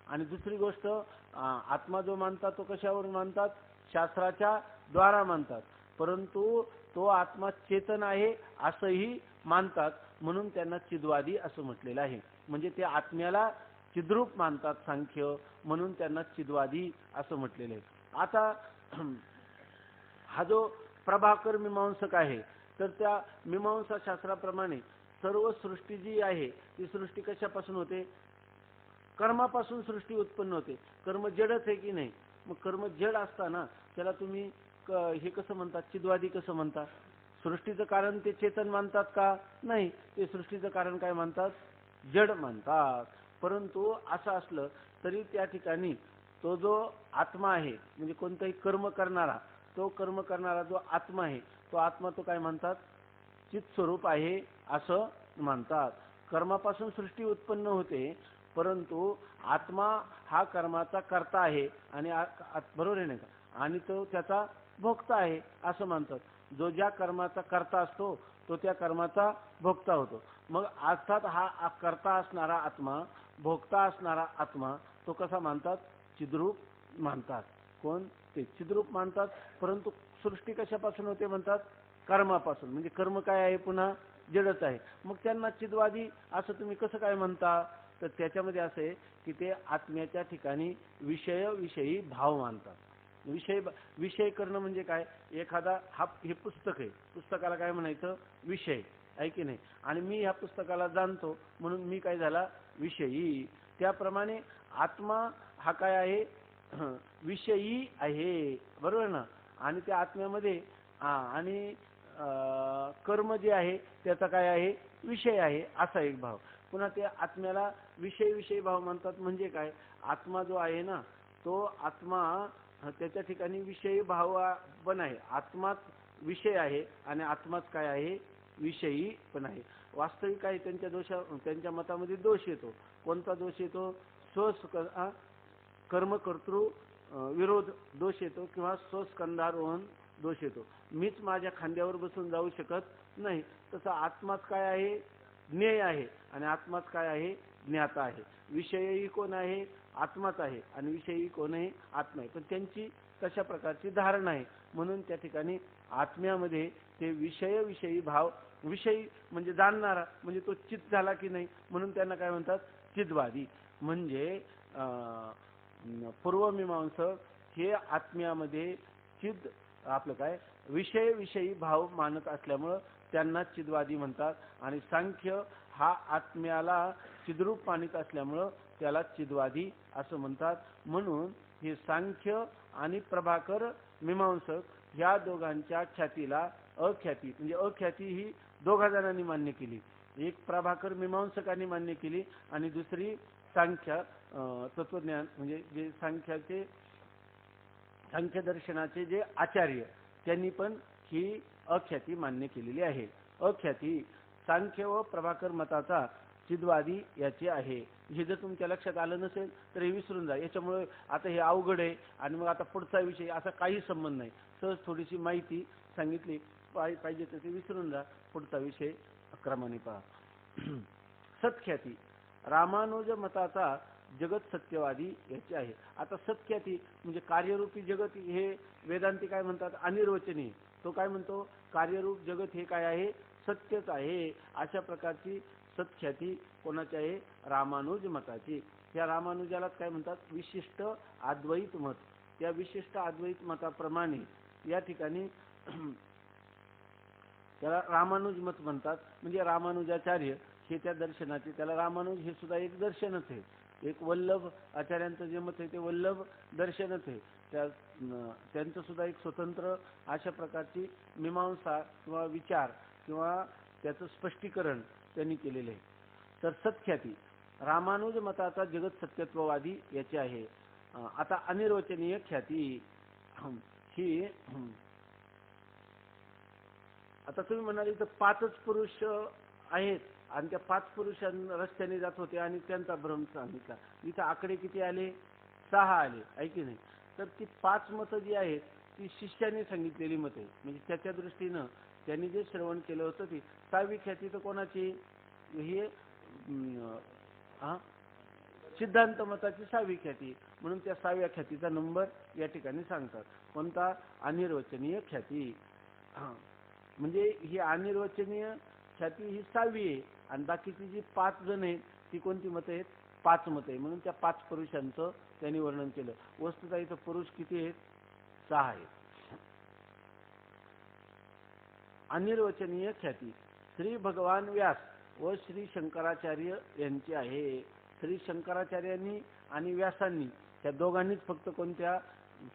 आणि दुसरी गोष्ट, आत्मा जो मानतात तो कशावर मानतात? शास्त्राच्या द्वारा मानतात. परंतु तो आत्मा चेतन आहे असंही मानतात. म्हणून त्यांना चिदवादी असं म्हटलेलं आहे. म्हणजे ते आत्म्याला चिद्रूप मानतात सांख्य, म्हणून त्यांना चिदवादी असं म्हटलेलं आहे. आता हा जो प्रभाकर मीमांसक आहे तर त्या मीमांसा शास्त्राप्रमाणे सर्व सृष्टी जी आहे ती सृष्टी कशापासून होते? कर्मापासून सृष्टी उत्पन्न होते. कर्म जडच आहे की नाही? मग कर्म जड असताना त्याला तुम्ही हे कसं म्हणतात? चिदवादी कसं म्हणतात? सृष्टीचं कारण ते चेतन मानतात का? नाही, ते सृष्टीचं कारण काय मानतात? जड मानतात. परंतु असं असलं तरी त्या ठिकाणी तो जो आत्मा आहे म्हणजे कोणतंही कर्म करणारा, तो कर्म करणारा जो आत्मा आहे तो आत्मा तो काय म्हणतात? चित स्वरूप आहे असं मानतात. कर्मापासून सृष्टी उत्पन्न होते परंतु आत्मा हा कर्माचा कर्ता आहे आणि बरोबर आहे नाही का? आणि तो त्याचा भोक्ता आहे असं मानतात. जो ज्या कर्माचा कर्ता असतो तो त्या कर्माचा भोक्ता होतो. मग अर्थात हा कर्ता असणारा आत्मा, भोक्ता असणारा आत्मा तो कसा मानतात? चिद्रूप मानतात. कोण? ते चिद्रूप मानतात. परंतु सृष्टी कशापासून होते म्हणतात? कर्मापासून. म्हणजे कर्म काय आहे? पुन्हा जडच आहे. मग त्यांना चिदवादी असं तुम्ही कसं काय म्हणता? तर त्याच्यामध्ये असं आहे की ते आत्म्याच्या ठिकाणी विषयी भाव मानतात. विषय करणं म्हणजे काय? एखादा हे पुस्तक आहे, पुस्तकाला काय म्हणायचं? विषय, आहे की नाही? आणि मी ह्या पुस्तकाला जाणतो म्हणून मी काय झाला? विषयी. त्याप्रमाणे आत्मा हा काय आहे? विषयी आहे, बरोबर ना? आणि त्या आत्म्यामध्ये आणि कर्म जे आहे त्याचा काय आहे? विषय आहे असा एक भाव. पुन्हा त्या आत्म्याला विषयी भाव म्हणतात. म्हणजे काय? आत्मा जो आहे ना तो आत्मा त्याच्या ठिकाणी विषयी भाव पण आहे. आत्माच विषय आहे आणि आत्माच काय आहे? विषयी पण आहे. वास्तविक आहे त्यांच्या मतामध्ये दोष येतो. कोणता दोष येतो? कर्मकर्तृ विरोध दोष येतो किंवा स्वस्कंधारोहण दोष येतो. मीच माझ्या खांद्यावर बसून जाऊ शकत नाही. तसं आत्माच काय आहे? ज्ञेय आहे आणि आत्माच काय आहे? ज्ञाता आहे. विषयही कोण आहे? आत्माच आहे आणि विषयी कोण आहे? आत्मा आहे. पण त्यांची कशा प्रकारची धारणा आहे म्हणून त्या ठिकाणी आत्म्यामध्ये ते विषयी भाव, विषयी म्हणजे जाणणारा, म्हणजे तो चित झाला की नाही म्हणून त्यांना काय म्हणतात? चिदवादी. म्हणजे पूर्वमीमांसक हे आत्म्यामध्ये चिद आपलं काय विषयी भाव मानत असल्यामुळं त्यांना चिदवादी म्हणतात. आणि सांख्य हा आत्म्याला चिद्रूप मानित असल्यामुळं त्याला चिद्वादी असं म्हणतात. म्हणून हे सांख्य आणि प्रभाकर मीमांसक या दोघांच्या ख्यातीला अख्याती म्हणजे अख्याती ही दोघा जणांनी मान्य केली. एक प्रभाकर मीमांसकांनी मान्य केली आणि दुसरी सांख्य तत्वज्ञान म्हणजे जे सांख्य दर्शनाचे जे आचार्य त्यांनी पण ही अख्याती मान्य केलेली आहे. अख्याती सांख्य व प्रभाकर मताचा चिद्वादी याचे आहे. हे जर तुमच्या लक्षात आलं नसेल तर हे विसरून जा. याच्यामुळे आता हे अवघड आहे आणि मग आता पुढचा विषय असा काही संबंध नाही. सहज थोडीशी माहिती सांगितली पाहिजे तर ते विसरून जा. पुढचा विषय क्रमाने पहा. सत्ख्याती रामानुज मताचा जगत सत्यवादी याचे आहे. आता सत्ख्याती म्हणजे कार्यरूपी जगत हे वेदांती काय म्हणतात अनिर्वचनीय. तो काय म्हणतो कार्यरूप जगत हे काय आहे सत्यच आहे. अशा प्रकारची सत्ख्याती कोणाची आहे रामानुज मताची. या रामानुजालाच काय म्हणतात विशिष्ट अद्वैत मत. त्या विशिष्ट अद्वैत मताप्रमाणे या ठिकाणी त्याला रामानुज मत म्हणतात. म्हणजे रामानुजाचार्य हे त्या दर्शनाचे त्याला रामानुज हे सुद्धा एक दर्शनच आहे. एक वल्लभ आचार्यांचं जे मत आहे ते वल्लभ दर्शनच आहे. त्यांचं सुद्धा एक स्वतंत्र अशा प्रकारची मीमांसा किंवा विचार किंवा त्याचं स्पष्टीकरण त्यांनी केलेले आहे. तर सत्ख्याती रामानुज मताचा जगत सत्यत्ववादी याचे आहे. आता अनिर्वचनीय ख्याती ही आता तुम्ही म्हणाले तर 5च पुरुष आहेत आणि त्या 5 पुरुषांना रस्त्याने जात होते आणि त्यांचा भ्रम सांगितला. इथं आकडे किती आले 6 आले आहे की नाही. तर ती 5 मतं जी आहेत ती शिष्याने सांगितलेली मतं आहे. म्हणजे त्याच्या दृष्टीनं त्यांनी जे श्रवण केलं होतं ती 6वी ख्याती तर कोणाची ही सिद्धांत मताची 6वी ख्याती. म्हणून त्या 6व्या ख्यातीचा नंबर या ठिकाणी सांगतात. कोणता अनिर्वचनीय ख्याती. म्हणजे ही अनिर्वचनीय ख्याती ही 6वी आहे आणि बाकीची जी 5 जण आहेत ती कोणती मतं आहेत 5 मतं आहे. म्हणून त्या 5 पुरुषांचं त्यांनी वर्णन केलं. वस्तुतः इथं पुरुष किती आहेत 6 आहेत. अनिर्वचनीय ख्याती श्री भगवान व्यास व श्री शंकराचार्य यांची आहे. श्री शंकराचार्यांनी आणि व्यासांनी त्या दोघांनीच फक्त कोणत्या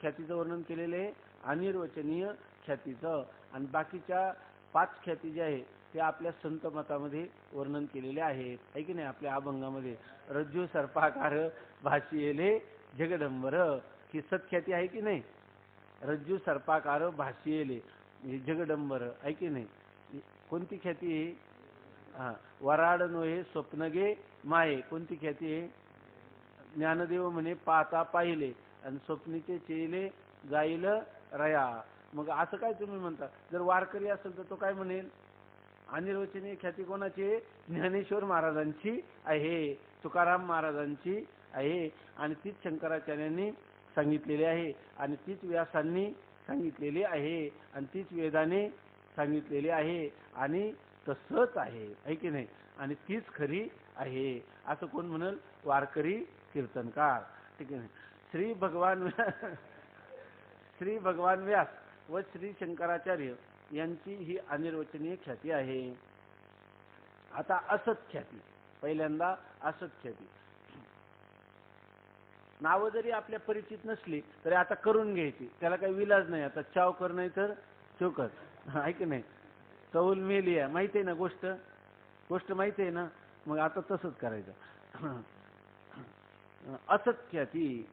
ख्यातीचं वर्णन केलेले आहे अनिर्वचनीय ख्यातीचं. आणि बाकीच्या 5 ख्याती ज्या आहेत त्या आपल्या संत मतामध्ये वर्णन केलेले आहेत आहे की नाही. आपल्या अभंगामध्ये रज्जू सर्पाकार भासी येले जगदंबर ही सत्ख्याती आहे की नाही. रज्जू सर्पाकार भासी येले हे जगदंबर आहे की नाही. कोणती ख्याती आहे वराड नोहे स्वप्नगे माये. कोणती ख्याती आहे ज्ञानदेव म्हणे पाहता पाहिले आणि स्वप्नीचे चेले जाईल रया. मग असं काय तुम्ही म्हणता जर वारकरी असेल तर तो काय म्हणेल अनिर्वचनीय ख्याती कोणाची ज्ञानेश्वर महाराजांची आहे तुकाराम महाराजांची आहे आणि तीच शंकराचार्यांनी सांगितलेली आहे आणि तीच व्यासांनी सांगितलेली आहे आणि तीच वेदाने सांगितलेली आहे आणि तसंच आहे की नाही. आणि तीच खरी आहे असं कोण म्हणेल वारकरी कीर्तनकार ठीक आहे. श्री भगवान व्यास व श्री शंकराचार्य यांची ही अनिर्वचनीय ख्याती आहे. आता असत ख्याती पहिल्यांदा असत ख्याती नावं जरी आपल्या परिचित नसली तरी आता करून घ्यायची त्याला काही विलाज नाही. आता चाव कर नाही तर चोकर आहे की नाही. चौल मेली आहे माहिती आहे ना गोष्ट माहिती आहे ना. मग आता तसंच करायचं. असत ख्याती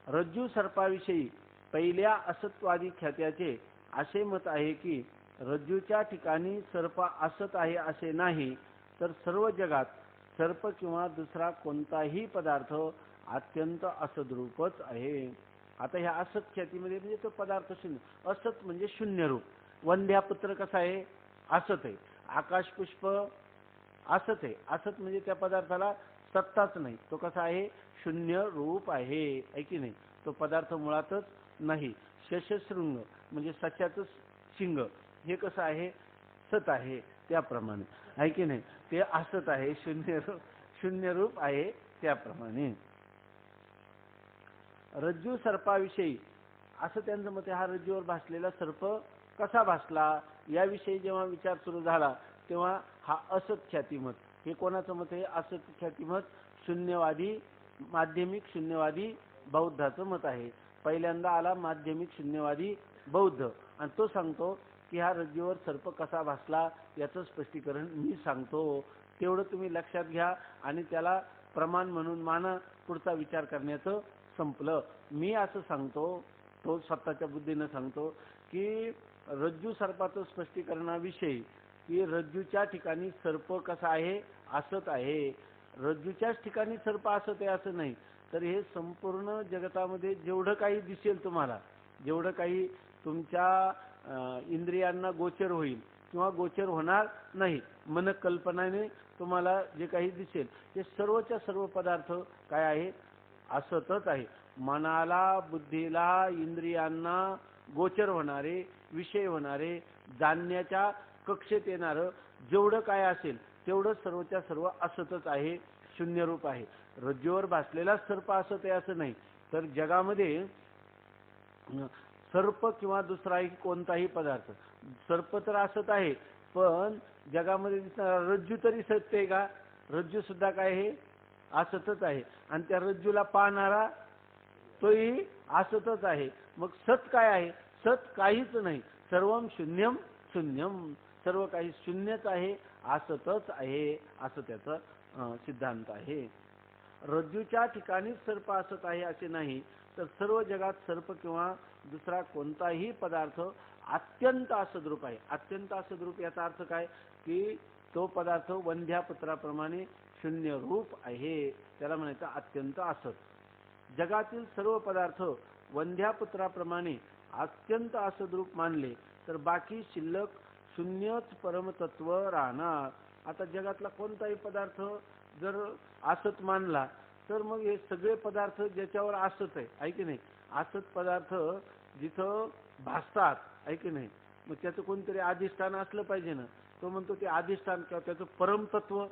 रज्जू सर्पाविषयी पहिल्या असत्वादी ख्यात्याचे असे मत आहे की रज्जूच्या ठिकाणी सर्प असत आहे असे नाही तर सर्व जगात सर्प किंवा दुसरा कोणताही पदार्थ अत्यंत असद्रूपच आहे. आता ह्या असत ख्यातीमध्ये म्हणजे तो पदार्थ शून्य. असत म्हणजे शून्य रूप. वंध्यापुत्र कसा आहे असत आहे. आकाश पुष्प असत आहे. असत म्हणजे त्या पदार्थाला सत्ताच नाही. तो कसा आहे शून्य रूप आहे की नाही. तो पदार्थ मुळातच नाही. शशशृंग म्हणजे सच्याचं शिंग हे कसं आहे सत आहे त्याप्रमाणे आहे की नाही. ते असत आहे शून्य रूप आहे त्याप्रमाणे. रज्जू सर्पाविषयी असं त्यांचं मत हा रज्जूवर भासलेला सर्प कसा भासला याविषयी जेव्हा विचार सुरू झाला तेव्हा हा असत ख्याती मत हे कोणाचं मत आहे असत ख्याती मत शून्यवादी माध्यमिक शून्यवादी बौद्धाचं मत आहे. पहिल्यांदा आला माध्यमिक शून्यवादी बौद्ध आणि तो सांगतो की हा रज्जूवर सर्प कसा भासला याचं स्पष्टीकरण मी सांगतो, तेवढं तुम्ही लक्षात घ्या आणि त्याला प्रमाण म्हणून माना, पुढचा विचार करण्याचं संपलं. मी असं सांगतो, तो स्वतःच्या बुद्धीनं सांगतो की रज्जू सर्पाचं स्पष्टीकरणाविषयी की रज्जूच्या ठिकाणी सर्प कसा आहे असत आहे, रज्जूच्याच ठिकाणी सर्प असत आहे असं नाही, तर हे संपूर्ण जगतामध्ये जेवढं काही दिसेल तुम्हाला, जेवढं काही तुमच्या इंद्रियांना गोचर होईल किंवा गोचर होणार नाही, मन कल्पनाने तुम्हाला जे काही दिसेल ते सर्वच्या सर्व पदार्थ काय आहे असतच आहे. मनाला, बुद्धीला, इंद्रियांना गोचर होणारे, विषय होणारे, जाणण्याच्या कक्षेत येणारं जेवढं काय असेल तेवढं सर्वच्या सर्व असतच आहे, शून्य रूप आहे. रज्जूवर भासलेला सर्प असत आहे असं नाही, तर जगामध्ये सर्प किंवा दुसराही कोणताही पदार्थ, सर्प तर असत आहे पण जगामध्ये रज्जू तरी सत्य आहे का? रज्जू सुद्धा काय आहे असतच आहे आणि त्या रज्जूला पाहणारा तोही असतच आहे. मग सत काय आहे? सत काहीच नाही, सर्वम शून्यम शून्यम, सर्व काही शून्यच आहे, असतच आहे, असं त्याचा सिद्धांत आहे. रज्जूच्या ठिकाणी सर्प असत आहे असे नाही, तर सर्व जगात सर्प किंवा दुसरा कोणताही पदार्थ अत्यंत असद्रूप आहे. अत्यंत असद्रूप याचा अर्थ काय की तो पदार्थ वंध्यापुत्राप्रमाणे शून्य रूप आहे, त्याला म्हणायचं अत्यंत असत. जगातील सर्व पदार्थ वंध्यापुत्राप्रमाणे अत्यंत असद्रूप मानले तर बाकी शिल्लक शून्यच परमतत्व राहणार. आता जगातला कोणताही पदार्थ जर असत मानला तर मग हे सगळे पदार्थ ज्याच्यावर असत आहे की नाही, असत पदार्थ जिथं भासतात आहे की नाही, मग त्याचं कोणतरी अधिष्ठान असलं पाहिजे ना. तो म्हणतो ते अधिष्ठान किंवा त्याचं परमतत्व,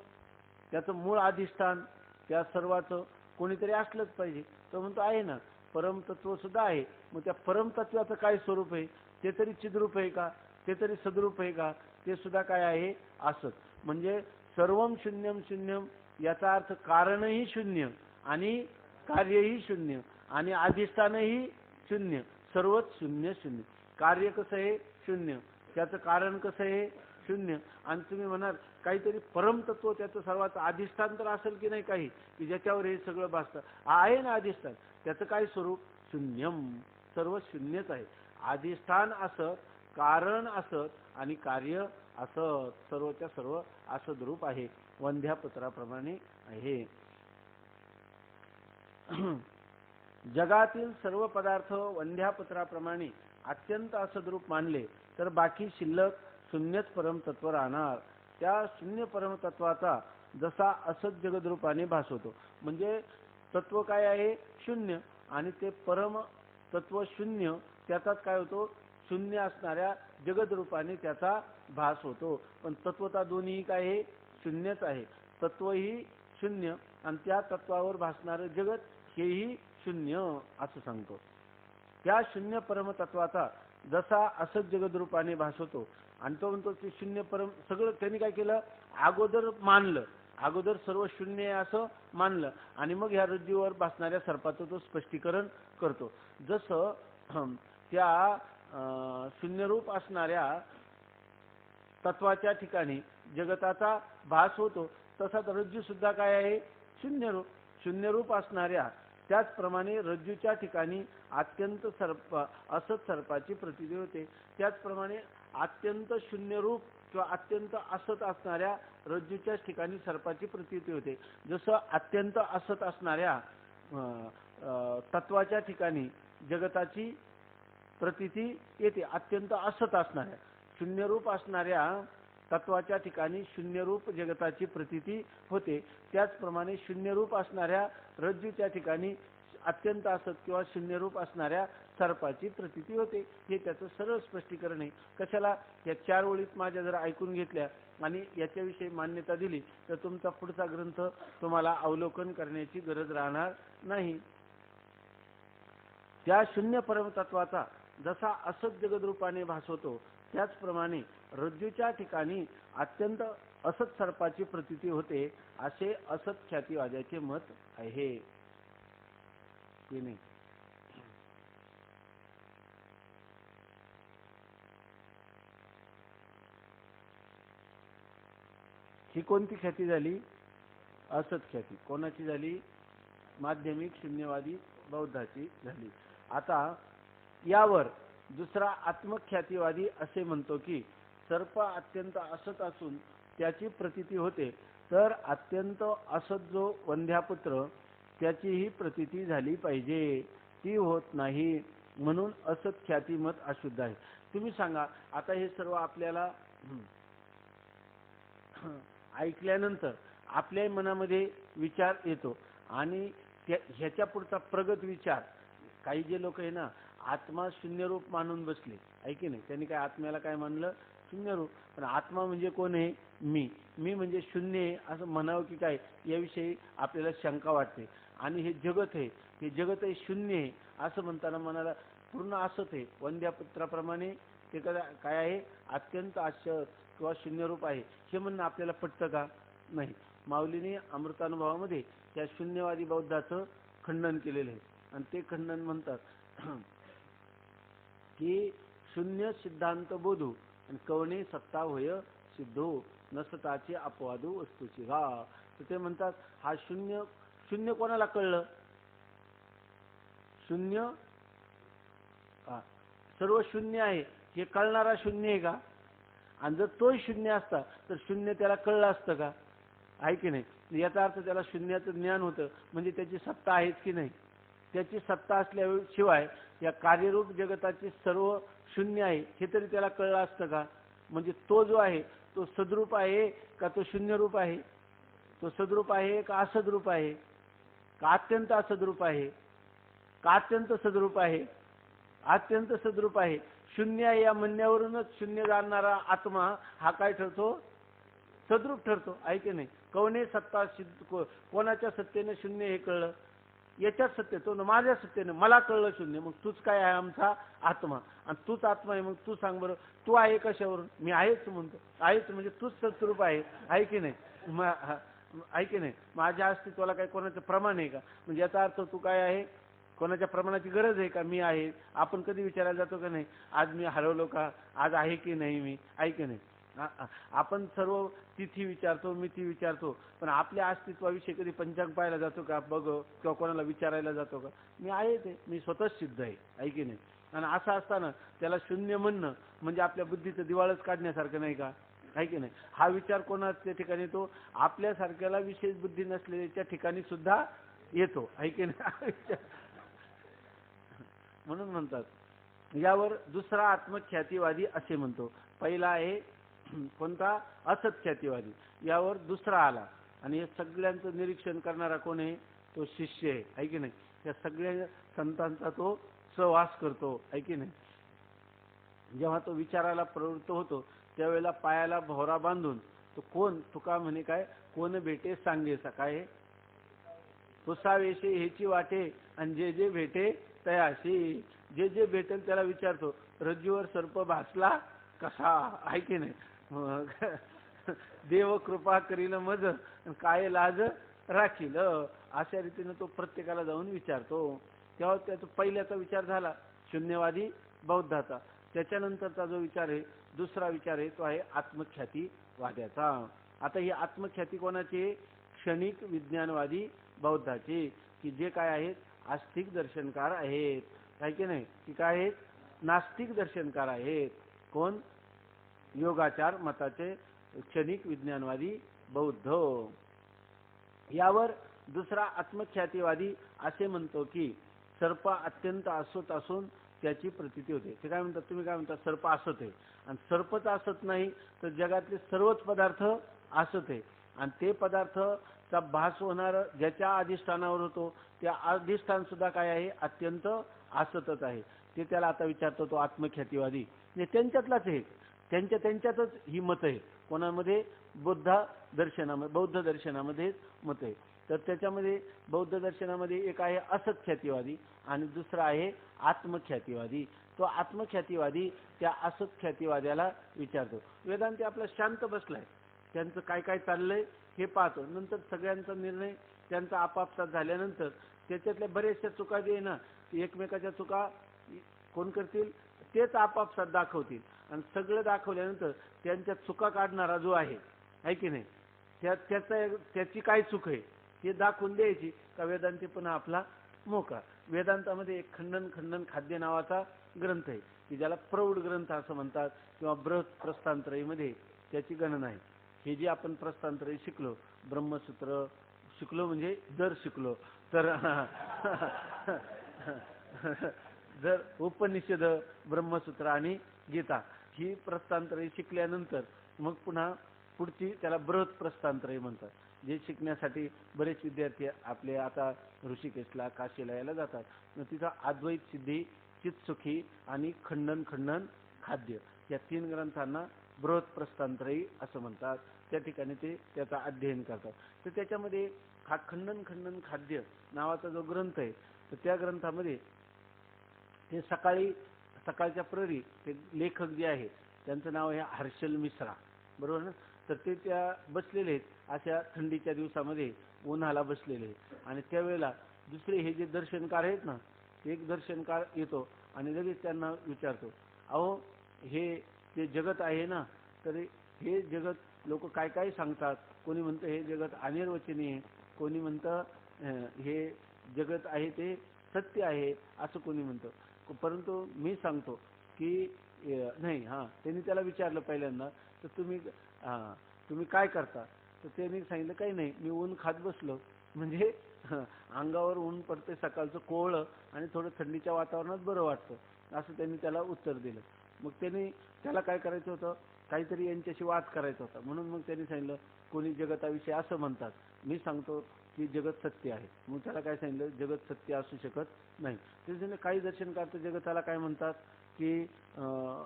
त्याचं मूळ अधिष्ठान त्या सर्वाचं कोणीतरी असलंच पाहिजे. तो म्हणतो आहे ना, परमतत्व सुद्धा आहे. मग त्या परमतत्वाचं काय स्वरूप आहे? ते तरी चिद्रूप आहे का? ते तरी सद्रूप आहे का? ते सुद्धा काय आहे असत. म्हणजे सर्वम शून्यम शून्यम याचा अर्थ कारणही शून्य आणि कार्यही शून्य आणि अधिष्ठानही शून्य, सर्वच शून्य शून्य. कार्य कसं आहे? शून्य. त्याचं कारण कसं आहे? शून्य. आणि तुम्ही म्हणाल काहीतरी परमतत्व त्याचं सर्वात अधिष्ठान तर असेल की नाही काही की ज्याच्यावर हे सगळं भासतं, आहे ना अधिष्ठान, त्याचं काय स्वरूप? शून्यम, सर्व शून्यच आहे. अधिष्ठान असत, कारण असत आणि कार्य असत, सर्वच्या सर्व असद रूप आहे, वंध्यापुत्राप्रमाणे आहे. जगातील सर्व पदार्थ वंध्यापुत्राप्रमाणे अत्यंत असद्रूप मानले तर बाकी शिल्लक शून्यच परमतत्व राहणार. त्या शून्य परमतत्वाचा जसा असत जगद्रूपाने भास होतो, म्हणजे तत्व काय आहे? शून्य, आणि ते परम तत्व शून्य त्याचाच काय होतो? शून्य असणाऱ्या जगद्रूपाने त्याचा भास होतो. पण तत्वता दोन्ही काय आहे? शून्यच आहे. तत्वही शून्य आणि त्या तत्वावर भासणारं जगत हेही शून्य असं सांगतो. त्या शून्य परमतत्वाचा जसा असत जगद्रूपाने भास होतो आणि तो म्हणतो ते शून्य परम सगळं त्यांनी काय केलं? अगोदर मानलं, अगोदर सर्व शून्य आहे असं मानलं आणि मग ह्या रज्जूवर भासणाऱ्या सर्पाचं तो स्पष्टीकरण करतो. जसं त्या शून्यरूप असणाऱ्या तत्वाच्या ठिकाणी जगताचा भास होतो तसाच रज्जू सुद्धा काय आहे? शून्यरूप. शून्यरूप असणाऱ्या त्याचप्रमाणे रज्जूच्या ठिकाणी अत्यंत असत सर्पाची प्रतीती होते. त्याचप्रमाणे अत्यंत शून्यरूप किंवा अत्यंत असत असणाऱ्या रज्जूच्याच ठिकाणी सर्पाची प्रतीती होते. जसं अत्यंत असत असणाऱ्या तत्वाच्या ठिकाणी जगताची प्रतीती येते, अत्यंत असत असणाऱ्या शून्यरूप असणाऱ्या तत्वाच्या ठिकाणी शून्यरूप जगताची प्रतीती होते. त्याचप्रमाणे शून्यरूप असणाऱ्या रज्जूच्या ठिकाणी अत्यंत असत किंवा शून्यरूप असणाऱ्या सर्पाची प्रतीती होते. हे त्याचं सरळ स्पष्टीकरण आहे. कशाला? या 4 ओळीत माझ्या जर ऐकून घेतल्या आणि याच्याविषयी मान्यता दिली तर तुमचा पुढचा ग्रंथ तुम्हाला अवलोकन करण्याची गरज राहणार नाही. त्या शून्य परमतत्वाचा जसा असत जगद्रूपाने भास होतो त्याचप्रमाणे रज्जूच्या ठिकाणी अत्यंत असत सर्पाची प्रतीती होते, असे असत ख्यातिवाद्याचे मत आहे. की नाही. ही कोणती ख्याती झाली? असत ख्याती. कोणाची झाली? माध्यमिक शून्यवादी बौद्धाची झाली. आता यावर दुसरा आत्मख्यातीवादी असे म्हणतो की सर्प अत्यंत असत असून त्याची प्रतीती होते, तर अत्यंत असत जो वंध्यापुत्र त्याचीही प्रतीती झाली पाहिजे, ती होत नाही, म्हणून असत ख्याती मत अशुद्ध आहे. तुम्ही सांगा आता हे सर्व आपल्याला ऐकल्यानंतर आपल्या मनामध्ये विचार येतो आणि ह्याच्या पुढचा प्रगत विचार, काही जे लोक आहे ना आत्मा शून्यरूप मानून बसले, ऐके नाही, त्यांनी काय आत्म्याला काय मानलं? शून्यरूप. पण आत्मा म्हणजे कोण आहे? मी म्हणजे शून्य आहे असं म्हणावं की काय, याविषयी आपल्याला शंका वाटते. आणि हे जगत आहे, हे जगत आहे शून्य आहे असं म्हणताना मनाला पूर्ण असत आहे वंद्यापुत्राप्रमाणे ते काय आहे? अत्यंत असत किंवा शून्यरूप आहे हे म्हणणं आपल्याला पटतं का? नाही. माऊलीने अमृतानुभवामध्ये त्या शून्यवादी बौद्धाचं खंडन केलेलं आहे आणि ते खंडन म्हणतात की शून्य सिद्धांत बोधू आणि कवणे सत्ता होय सिद्धो नसताचे अपवादू वस्तूची घा. तर ते म्हणतात हा शून्य, शून्य कोणाला कळलं? शून्य सर्व शून्य आहे हे कळणारा शून्य आहे का? आणि जर तोही शून्य असता तर शून्य त्याला कळलं असतं का? आहे की नाही? याचा अर्थ त्याला शून्याचं ज्ञान होतं, म्हणजे त्याची सत्ता आहेच की नाही. त्याची सत्ता असल्याशिवाय या कार्यरूप जगताची सर्व शून्य आहे हे तरी त्याला कळलं असतं का? म्हणजे तो जो आहे तो सद्रूप आहे का तो शून्यरूप आहे? तो सद्रूप आहे का असद्रूप आहे? का अत्यंत असद्रूप आहे? का अत्यंत सद्रूप आहे? अत्यंत सद्रूप आहे. शून्य आहे या म्हणण्यावरूनच शून्य जाणणारा आत्मा हा काय ठरतो? सद्रूप ठरतो. आहे की नाही? कवने सत्ता सिद्ध, कोणाच्या सत्तेने शून्य हे कळलं? याच्याच सत्तेतो, माझ्या सत्तेने मला कळलं शून्य. मग तूच काय आहे? आमचा आत्मा. आणि तूच आत्मा आहे. मग तू सांग बरं, तू आहे कशावरून? मी आहेच म्हणतो. आहेच म्हणजे तूच सद्रूप आहे. आहे की नाही? आहे की नाही? माझ्या अस्तित्वाला काय कोणाचं प्रमाण आहे का? म्हणजे याचा अर्थ तू काय आहे? कोणाच्या प्रमाणाची गरज आहे का? मी आहे. आपण कधी विचारायला जातो का नाही आज मी हरवलो का? आज आहे की नाही मी? आहे की नाही? आपण सर्व तिथी विचारतो, मिती विचारतो, पण आपल्या अस्तित्वाविषयी कधी पंचांग पाहायला जातो का? बघ, किंवा कोणाला विचारायला जातो का? मी आहे ते, मी स्वतःच सिद्ध आहे. आहे की नाही? आणि असं असताना त्याला शून्य म्हणणं म्हणजे आपल्या बुद्धीचं दिवाळच काढण्यासारखं नाही का? आहे की नाही? हा विचार कोणाच्या ठिकाणी येतो? आपल्यासारख्याला विशेष बुद्धी नसलेल्या ठिकाणी सुद्धा येतो. आहे की नाही? म्हणून म्हणतात यावर दुसरा आत्मख्यातीवादी असे म्हणतो. पहिला आहे कोणता? असत ख्यातीवादी. यावर दुसरा आला आणि हे सगळ्यांचं निरीक्षण करणारा कोण आहे? तो शिष्य आहे. आहे की नाही? या सगळ्या संतांचा तो सहवास करतो. आहे की नाही? जेव्हा तो विचारायला प्रवृत्त होतो त्यावेळेला पायाला भोवरा बांधून तो कोण? तुका म्हणे काय? कोण भेटे सांगेसा. काय? पुसावेशे हेची वाटे आणि जे जे भेटे तयाशी. जे जे भेटेल त्याला विचारतो, रज्जूवर सर्प भासला कसा? आहे की नाही? देव कृपा करील मज काय लाज राखील. अशा रीतीने तो प्रत्येकाला जाऊन विचारतो. तेव्हा त्याचा पहिल्याचा विचार झाला शून्यवादी बौद्धाचा. त्याच्यानंतरचा जो विचार आहे, दुसरा विचार आहे, तो आहे आत्मख्यातीवाद्याचा. आता ही आत्मख्याती कोणाची? क्षणिक विज्ञानवादी बौद्धाची, की जे काय आहेत आस्तिक दर्शनकार आहेत. काय की नाही? की काय आहेत? नास्तिक दर्शनकार आहेत. कोण? योगाचार मताचे क्षणिक विज्ञानवादी बौद्ध. यावर दुसरा आत्मख्यातीवादी असे म्हणतो की सर्प अत्यंत असत असून त्याची प्रतीती होते. ते काय म्हणतात? तुम्ही काय म्हणता? सर्प असत आहे आणि सर्पच असत नाही तर जगातले सर्वच पदार्थ असत आहे आणि ते पदार्थचा भास होणार ज्याच्या अधिष्ठानावर होतो त्या अधिष्ठान सुद्धा काय आहे? अत्यंत असतच आहे. ते त्याला आता विचारतो तो आत्मख्यातीवादी. त्यांच्यातलाच आहे, त्यांच्यातच ही मत आहे. कोणामध्ये? बौद्ध दर्शनामध्ये मत आहे. तर त्याच्यामध्ये बौद्ध दर्शनामध्ये एक आहे असत ख्यातीवादी आणि दुसरा आहे आत्मख्यातीवादी. तो आत्मख्यातीवादी त्या असत ख्यातीवाद्याला विचारतो. वेदांती आपला शांत बसलाय, त्यांचं काय काय चाललंय हे पाहतो. नंतर सगळ्यांचा निर्णय त्यांचा आपापसात झाल्यानंतर त्याच्यातल्या बऱ्याचशा चुका जे आहे ना, ती एकमेकाच्या चुका कोण करतील, तेच आपापसात दाखवतील. आणि सगळं दाखवल्यानंतर त्यांच्या चुका काढणारा जो आहे की नाही, त्याची काय चूक आहे हे दाखवून द्यायची का वेदांती पुन्हा आपला मोका. वेदांतामध्ये एक खंडन खाद्य नावाचा ग्रंथ आहे की ज्याला प्रौढ ग्रंथ असं म्हणतात, किंवा बृहत प्रस्थानत्रयीमध्ये त्याची गणना आहे. हे जे आपण प्रस्थानत्रयी शिकलो, ब्रह्मसूत्र शिकलो म्हणजे जर शिकलो तर जर उपनिषद, ब्रह्मसूत्र आणि गीता ही प्रस्थानत्रयी शिकल्यानंतर मग पुन्हा पुढची त्याला बृहत प्रस्थानत्रयी म्हणतात. जे शिकण्यासाठी बरेच विद्यार्थी आपले आता ऋषिकेशला, काशीला यायला जातात. मग तिथं अद्वैत सिद्धी, चित्सुखी आणि खंडन खाद्य या 3 ग्रंथांना बृहत प्रस्थानत्रयी असं म्हणतात. त्या ठिकाणी ते त्याचा अध्ययन करतात. तर त्याच्यामध्ये हा खंडन खाद्य नावाचा जो ग्रंथ आहे, तर त्या ग्रंथामध्ये ते सकाळच्या प्रहरी ते लेखक जे आहे त्यांचं नाव आहे हर्षल मिश्रा, बरोबर ना. तर ते त्या बसलेले आहेत अशा थंडीच्या दिवसामध्ये, उन्हाला बसलेले आहेत. आणि त्यावेळेला दुसरे हे जे दर्शनकार आहेत ना, एक दर्शनकार येतो आणि लगेच त्यांना विचारतो, अहो हे जे जगत आहे ना, तर हे जगत लोक काय काय सांगतात. कोणी म्हणतं हे जगत अनिर्वचनीय आहे, कोणी म्हणतं हे जगत आहे ते सत्य आहे, असं कोणी म्हणतं. परंतु मी सांगतो की नाही. त्यांनी त्याला विचारलं पहिल्यांदा, तर तुम्ही काय करता. तर त्यांनी सांगितलं काही नाही, मी ऊन खात बसलो. म्हणजे अंगावर ऊन पडते सकाळचं कोवळं आणि थोडं थंडीच्या वातावरणात बरं वाटतं, असं त्यांनी त्याला उत्तर दिलं. मग त्याला काय करायचं होतं, काहीतरी यांच्याशी वाद करायचा होता. म्हणून मग त्यांनी सांगितलं कोणी जगताविषयी असं म्हणतात, मी सांगतो की जगत सत्य आहे. मग त्याला काय सांगितलं, जगत सत्य असू शकत नाही. त्याच्याने काही दर्शनकार तर जगताला काय म्हणतात की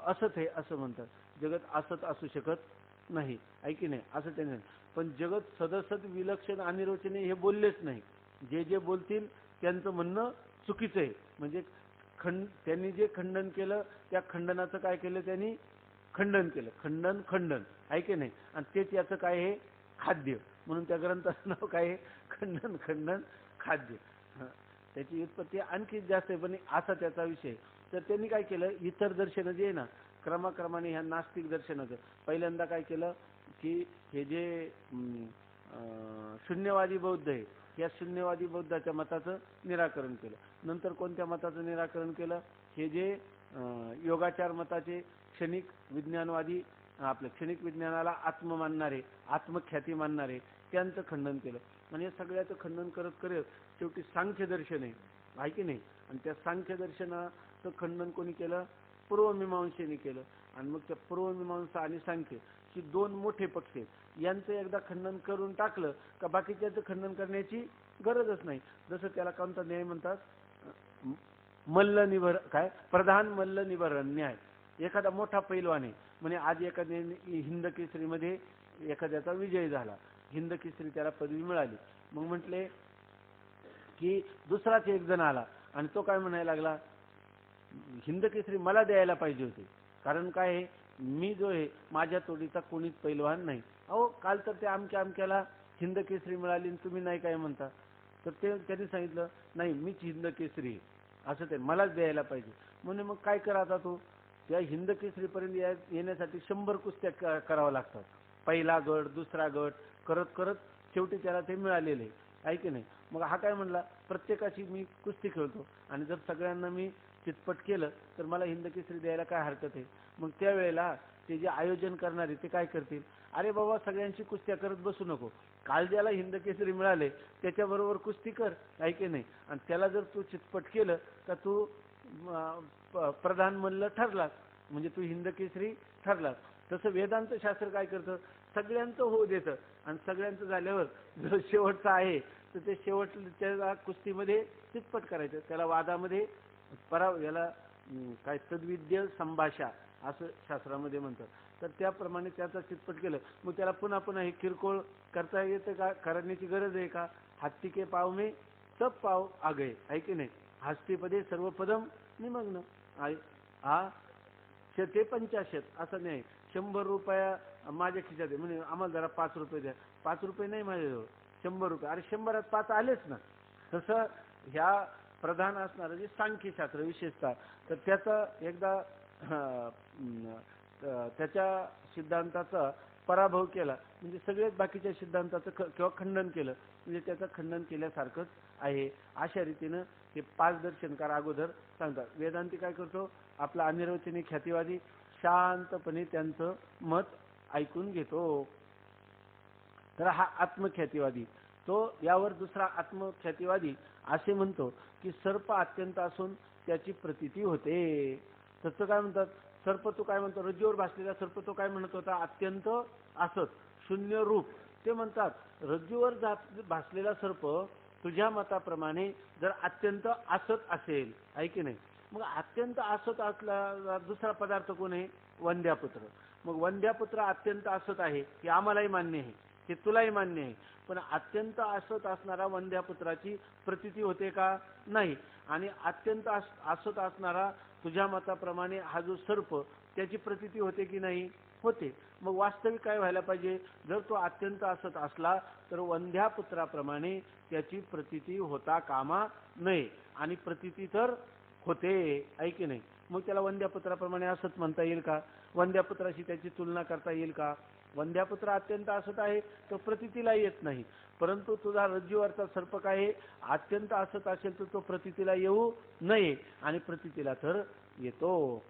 असत आहे असं म्हणतात, जगत असत असू शकत नाही, आहे की नाही, असं त्यांनी. पण जगत सदसद विलक्षण अनिर्वचनीय हे बोललेच नाही. जे बोलतील त्यांचं म्हणणं चुकीचं आहे. म्हणजे त्यांनी जे खंडन केलं त्या खंडनाचं काय केलं, त्यांनी खंडन केलं. खंडन आहे की नाही. आणि तेच याचं काय आहे, खाद्य. म्हणून त्या ग्रंथाचं नाव काय आहे, खंडन खाद्य. त्याची उत्पत्ती आणखी जास्त आहे, पण असा त्याचा विषय. तर त्यांनी काय केलं, इतर दर्शनं जे आहे ना, क्रमाक्रमाने ह्या नास्तिक दर्शनाचं पहिल्यांदा काय केलं की हे जे शून्यवादी बौद्ध आहे, या शून्यवादी बौद्धाच्या मताचं निराकरण केलं. नंतर कोणत्या मताचं निराकरण केलं, हे जे योगाचार मताचे क्षणिक विज्ञानवादी, आपल्या क्षणिक विज्ञानाला आत्म मानणारे, आत्मख्याती मानणारे, त्यांचं खंडन केलं. आणि या सगळ्याचं खंडन करत शेवटी सांख्य दर्शन आहे की नाही. आणि त्या सांख्य दर्शनाचं खंडन कोणी केलं, पूर्वमीमांसेने केलं. आणि मग त्या पूर्वमीमांसा आणि सांख्य ही 2 मोठे पक्ष आहेत, यांचं एकदा खंडन करून टाकलं का बाकीच्याचं खंडन करण्याची गरजच नाही. जसं त्याला कोणता न्याय म्हणतात, प्रधान मल्ल निवारण न्याय. एखादा मोठा पैलवान आहे, म्हणजे आज एखाद्या हिंद केसरीमध्ये एखाद्याचा विजय झाला, हिंद केसरी त्याला पदवी मिळाली. मग म्हटले की दुसराच एक जण आला आणि तो काय म्हणायला लागला, हिंद केसरी मला द्यायला पाहिजे होते, कारण काय आहे, मी जो आहे माझ्या तोडीचा कोणीच पैलवान नाही. अहो काल तर ते आमक्याला हिंद केसरी मिळाली आणि तुम्ही नाही काय म्हणता. तर त्यांनी सांगितलं नाही, मीच हिंद केसरी असं ते मलाच द्यायला पाहिजे. म्हणून मग काय करा, आता तो त्या हिंद केसरीपर्यंत येण्यासाठी 100 कुस्त्या कराव्या लागतात. पहिला गट, दुसरा गट करत शेवटी त्याला ते मिळालेले आहे की नाही. मग हा काय म्हणला, प्रत्येकाची मी कुस्ती खेळतो आणि जर सगळ्यांना मी चितपट केलं तर मला हिंद केसरी द्यायला काय हरकत आहे. मग त्यावेळेला ते जे आयोजन करणारे ते काय करतील, अरे बाबा सगळ्यांची कुस्त्या करत बसू नको, काल ज्याला हिंद केसरी मिळाले त्याच्याबरोबर कुस्ती कर, आहे की नाही. आणि त्याला जर तू चितपट केलं तर तू प्रधान मल्ल ठरलास, म्हणजे तू हिंद केसरी ठरलास. तसं वेदांत शास्त्र काय करतं, सगळ्यांचं होऊ देतं आणि सगळ्यांचं झाल्यावर जो शेवटचा आहे तर ते शेवटच्या कुस्तीमध्ये चितपट करायचं, त्याला वादामध्ये याला काय तद्विद्य संभाषा असं शास्त्रामध्ये म्हणतात. तर त्याप्रमाणे त्याचा चितपट केलं, मग त्याला पुन्हा हे किरकोळ करता येतं का, करण्याची गरज आहे का. हत्ती के पाव में सब पाव आ गए, आहे की नाही. हस्तीपदे सर्व पदम निमग्न आहे. हा 150 असं नाही, 100 रुपया माझ्या खिशात आहे म्हणजे आम्हाला जरा 5 रुपये द्या. 5 रुपये नाही माझ्याजवळ, 100 रुपये. अरे 100त 5 आलेच ना. तसं ह्या प्रधान असणारं जे सांख्यशास्त्र विशेषतः, तर त्याचा एकदा त्याच्या सिद्धांताचा पराभव केला म्हणजे सगळेच बाकीच्या सिद्धांताचं किंवा खंडन केलं म्हणजे त्याचं खंडन केल्यासारखंच आहे. अशा रीतीनं हे 5 दर्शनकार अगोदर सांगतात. वेदांती काय करतो, आपला अनिर्वचनीय ख्यातिवादी शांतपणे त्यांचं मत ऐकून घेतो. तर हा आत्मख्यातिवादी, तो यावर दुसरा आत्मख्यातिवादी असे म्हणतो की सर्प अत्यंत असून त्याची प्रतीती होते. तसं काय म्हणतात, सर्प तो काय म्हणतो, रज्जूवर भासलेला सर्प तो काय म्हणत होता, अत्यंत असत, शून्य रूप. ते म्हणतात रज्जूवर भासलेला सर्प तुझ्या मताप्रमाणे जर अत्यंत असत असेल, आहे की नाही, मग अत्यंत असत असला दुसरा पदार्थ कोण आहे, वंद्यापुत्र. मग वंद्यापुत्र अत्यंत असत आहे हे आम्हालाही मान्य आहे, हे तुलाही मान्य आहे. पण अत्यंत असत असणारा वंद्यापुत्राची प्रतीती होते का, नाही. आणि अत्यंत असत असणारा तुझ्या मताप्रमाणे हा जो सर्प त्याची प्रतीती होते की नाही, होते. मग वास्तविक काय व्हायला पाहिजे, जर तो अत्यंत असत असला तर वंद्यापुत्राप्रमाणे त्याची प्रतीती होता कामा नये. आणि प्रतीती तर होते, आहे की नाही. मग त्याला वंद्यापुत्राप्रमाणे असत म्हणता येईल का, वंद्यापुत्राशी त्याची तुलना करता येईल का. वंद्यापुत्र अत्यंत असत आहे तो प्रतीतीला येत नाही, परंतु तुझा रज्जूवरचा सर्प काय अत्यंत असत असेल तर तो प्रतीतीला येऊ नये आणि प्रतीतीला तर येतो.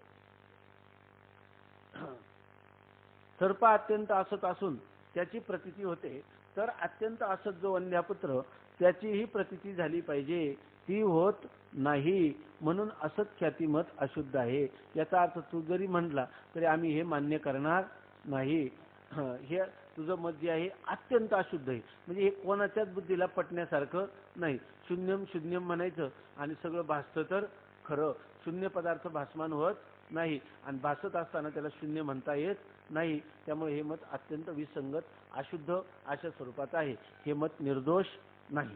सर्प अत्यंत असत असून त्याची प्रतीती होते, तर अत्यंत असत जो वंद्यापुत्र त्याचीही प्रतीती झाली पाहिजे, ती होत नाही. म्हणून असत ख्यातिमत अशुद्ध आहे. याचा अर्थ तू जरी म्हटला तरी आम्ही हे मान्य करणार नाही. हे तुझं मत जे आहे अत्यंत अशुद्ध आहे, म्हणजे हे कोणाच्याच बुद्धीला पटण्यासारखं नाही. शून्यम शून्यम म्हणायचं आणि सगळं भासतं तर खरं. शून्य पदार्थ भासमान होत नाही आणि भासत असताना त्याला शून्य म्हणता येत नाही. त्यामुळे हे मत अत्यंत विसंगत अशुद्ध अशा स्वरूपात आहे. हे मत निर्दोष नाही.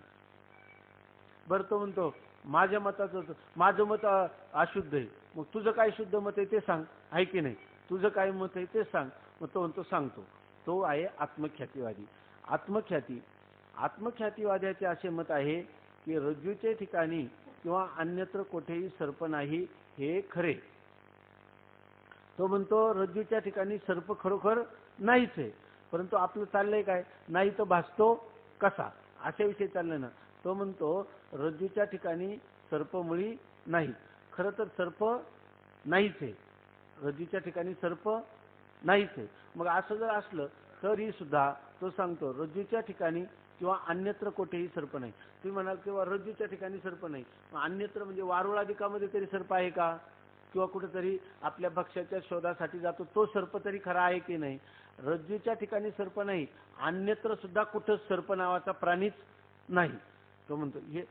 बरं, तो म्हणतो माझ्या माझं मत अशुद्ध आहे, मग तुझं काय शुद्ध मत आहे ते सांग, आहे की नाही, तुझं काय मत आहे ते सांग. मग तो म्हणतो सांगतो. तो आहे आत्मख्यातिवादी. आत्मख्यातिवाद्याचे असे मत आहे की रज्जूच्या ठिकाणी किंवा अन्यत्र कोठेही सर्प नाही हे खरे. तो म्हणतो रज्जूच्या ठिकाणी सर्प खरोखर नाहीच आहे, परंतु आपलं चाललंय काय, नाही तर भासतो कसा, अशा विषयी चाललंय ना. तो म्हणतो रज्जूच्या ठिकाणी सर्प मुळी नाही, खरं तर सर्प नाहीच आहे, रज्जूच्या ठिकाणी सर्प नाहीच आहे. मग असं जर असलं तरी सुद्धा तो सांगतो रज्जूच्या ठिकाणी किंवा अन्यत्र कोठेही सर्प नाही. तुम्ही म्हणाल किंवा रज्जूच्या ठिकाणी सर्प नाही, अन्यत्र म्हणजे वारुळादिकामध्ये तरी सर्प आहे का, किंवा कुठेतरी आपल्या भक्ष्याच्या शोधासाठी जातो तो सर्प तरी खरा आहे की नाही. रज्जूच्या ठिकाणी सर्प नाही, अन्यत्र सुद्धा कुठंच सर्प नावाचा प्राणीच नाही. तो म्हणतो हे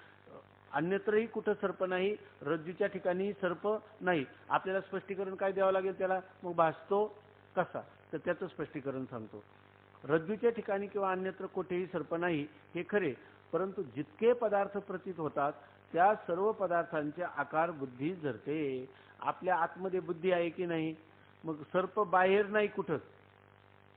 अन्यत्रही कुठं सर्प नाही, रज्जूच्या ठिकाणी सर्प नाही. आपल्याला स्पष्टीकरण काय द्यावं लागेल त्याला, मग भासतो कसा, तर त्याचं स्पष्टीकरण सांगतो. रज्जूच्या ठिकाणी किंवा अन्यत्र कोठेही सर्प नाही हे खरे, परंतु जितके पदार्थ प्रतीत होतात त्या सर्व पदार्थांचे आकार बुद्धी धरते. आपल्या आतमध्ये बुद्धी आहे की नाही, मग सर्प बाहेर नाही कुठंच,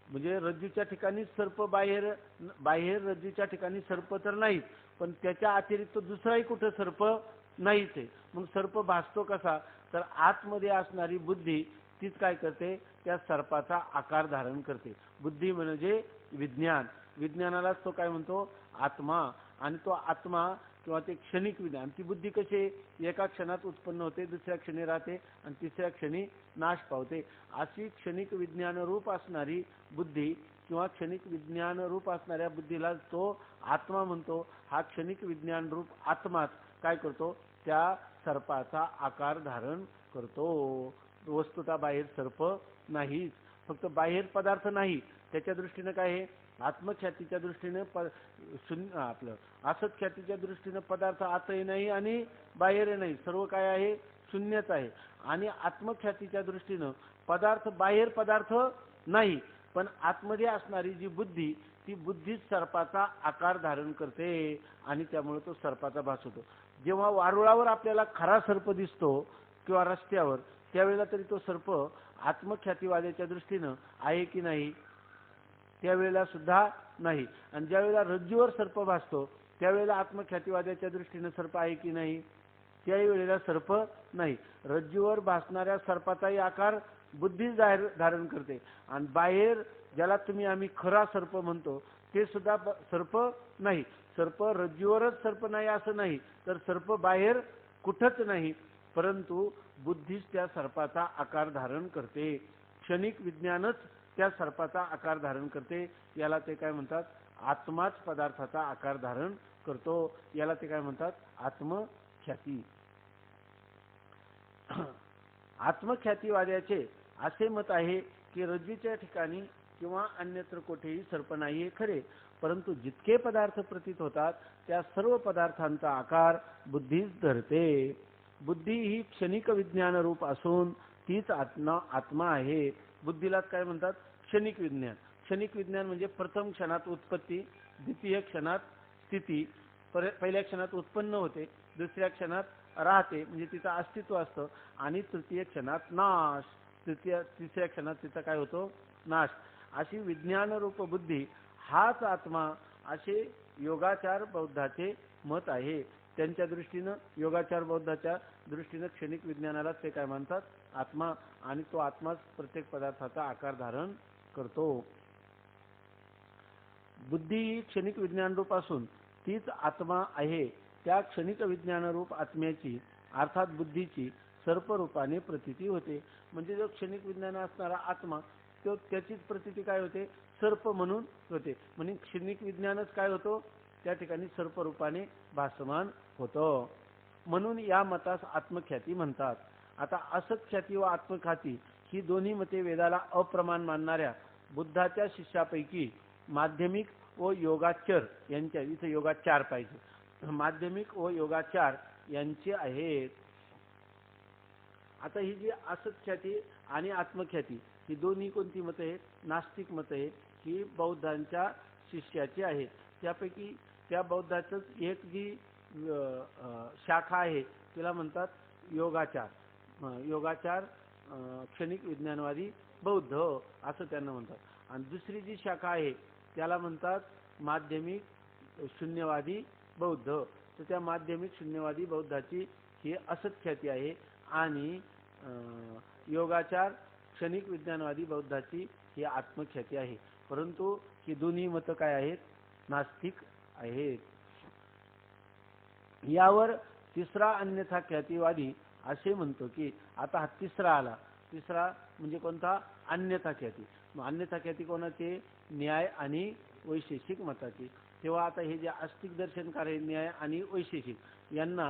म्हणजे रज्जूच्या ठिकाणी सर्प बाहेर रज्जूच्या ठिकाणी सर्प तर नाहीच, पण त्याच्या अतिरिक्त दुसराही कुठं सर्प नाहीच आहे. मग सर्प भासतो कसा, तर आतमध्ये असणारी बुद्धी तीच काय करते, त्या सर्पाचा आकार धारण करते. बुद्धी म्हणजे विज्ञान, विज्ञानालाच तो काय म्हणतो आत्मा. आणि तो आत्मा किंवा ते क्षणिक विज्ञान, ती बुद्धी कशी एका क्षणात उत्पन्न होते, दुसऱ्या क्षणी राहते आणि तिसऱ्या क्षणी नाश पावते. अशी क्षणिक विज्ञान रूप असणारी बुद्धी किंवा क्षणिक विज्ञान रूप असणाऱ्या बुद्धीला तो आत्मा म्हणतो. हा क्षणिक विज्ञान रूप आत्माच काय करतो, त्या सर्पाचा आकार धारण करतो. वस्तुता बाहेर सर्प नाहीच, फक्त बाहेर पदार्थ नाही, त्याच्या दृष्टीने काय आहे, आत्मख्यातीच्या दृष्टीने शून्य आपलं असत ख्यातीच्या दृष्टीने पदार्थ आतही नाही आणि बाहेरही नाही, सर्व काय आहे शून्यच आहे. आणि आत्मख्यातीच्या दृष्टीने पदार्थ बाहेर पदार्थ नाही, पण आतमध्ये असणारी जी बुद्धी ती बुद्धीच सर्पाचा आकार धारण करते आणि त्यामुळे तो सर्पाचा भास होतो. जेव्हा वारुळावर आपल्याला खरा सर्प दिसतो किंवा रस्त्यावर, त्यावेळेला तरी तो सर्प आत्मख्यातीवाद्याच्या दृष्टीने आहे की नाही, त्यावेळेला सुद्धा नाही. आणि ज्यावेळेला रज्जूवर सर्प भासतो त्यावेळेला आत्मख्यातीवाद्याच्या दृष्टीने सर्प आहे की नाही? त्याही वेळेला सर्प नाही. रज्जूवर भासणाऱ्या सर्पाचाही आकार बुद्धी धारण करते. आणि बाहेर ज्याला आम्ही खरा सर्प म्हणतो ते सुद्धा सर्प नाही. सर्प रज्जूवरच सर्प नाही असं नाही, तर सर्प बाहेर कुठंच नाही, परंतु बुद्धीच त्या सर्पाचा आकार धारण करते. क्षणिक विज्ञानच त्या सर्पाचा आकार धारण करते. याला ते काय म्हणतात? आत्माच पदार्थाचा आकार धारण करतो. याला ते काय म्हणतात? आत्मख्याती. आत्मख्यातीवाद्याचे असे मत आहे की रज्जूच्या ठिकाणी किंवा अन्यत्र कोठेही सर्प नाही हे खरे, परंतु जितके पदार्थ प्रतीत होतात त्या सर्व पदार्थांचा आकार बुद्धीच धरते. बुद्धी ही क्षणिक विज्ञान रूप असून तीच आत्मा आहे. बुद्धीलाच काय म्हणतात? क्षणिक विज्ञान. क्षणिक विज्ञान म्हणजे प्रथम क्षणात उत्पत्ती, द्वितीय क्षणात स्थिती, पहिल्या क्षणात उत्पन्न होते, दुसऱ्या क्षणात राहते म्हणजे तिचं अस्तित्व असतं, आणि तृतीय क्षणात नाश, तिसऱ्या क्षणात तिचा काय होतो? नाश. अशी विज्ञान रूप बुद्धी हाच आत्मा असे योगाचार बौद्धाचे मत आहे. त्यांच्या दृष्टीनं, योगाचार बौद्धाच्या दृष्टीनं क्षणिक विज्ञानाला ते काय म्हणतात? आत्मा. आणि तो आत्माच प्रत्येक पदार्थाचा आकार धारण करतो. बुद्धी ही क्षणिक विज्ञान रूप असून तीच आत्मा आहे. त्या क्षणिक विज्ञान रूप आत्म्याची अर्थात बुद्धीची सर्प रूपाने प्रतीती होते. म्हणजे जो क्षणिक विज्ञान असणारा आत्मा तो त्याचीच प्रतीती काय होते? सर्प म्हणून होते. म्हणजे क्षणिक विज्ञानच काय होतो? त्या ठिकाणी सर्प रूपाने भासमान होतो. म्हणून या मतास आत्मख्याती म्हणतात. आता असख्याती व आत्मख्याती ही दोन्ही मते वेदाला अप्रमाण मानणाऱ्या बुद्धाच्या शिष्यापैकी माध्यमिक व योगाचार यांच्या, इथे योगाचार पाहिजे, माध्यमिक व योगाचार यांचे आहेत. आता ही जी असख्याती आणि आत्मख्याती ही दोन्ही कोणती मतं आहेत? नास्तिक मतं आहेत. ही बौद्धांच्या शिष्याची आहे. त्यापैकी त्या बौद्धाचंच एक जी शाखा आहे तिला म्हणतात योगाचार. योगाचार क्षणिक विज्ञानवादी बौद्ध असं त्यांना म्हणतात. आणि दुसरी जी शाखा आहे त्याला म्हणतात माध्यमिक शून्यवादी बौद्ध. तर त्या माध्यमिक शून्यवादी बौद्धाची ही असख्याती आहे आणि योगाचार क्षणिक विज्ञानवादी बौद्धाची ही आत्मख्याती आहे. परंतु ही दोन्ही मतं काय आहेत? नास्तिक आहेत. यावर तिसरा अन्यथा ख्यातीवादी असे म्हणतो की आता हा तिसरा आला. तिसरा म्हणजे कोणता? अन्यथा ख्याती. मग अन्यथा ख्याती कोणाचे? न्याय आणि वैशेषिक मताची. तेव्हा आता हे जे आस्तिक दर्शनकार आहे न्याय आणि वैशेषिक यांना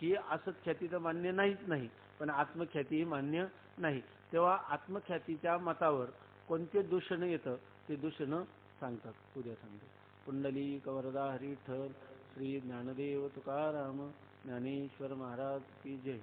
ही असख्याती तर मान्य नाहीच नाही, पण आत्मख्याती मान्य नाही. तेव्हा आत्मख्यातीच्या मतावर कोणते दूषण येतं ते दूषण सांगतात. उद्या सांगतो. पुंडलिक वरदा हरी विठ्ठल श्री ज्ञानदेव तुकाराम ज्ञानेश्वर महाराज की जय.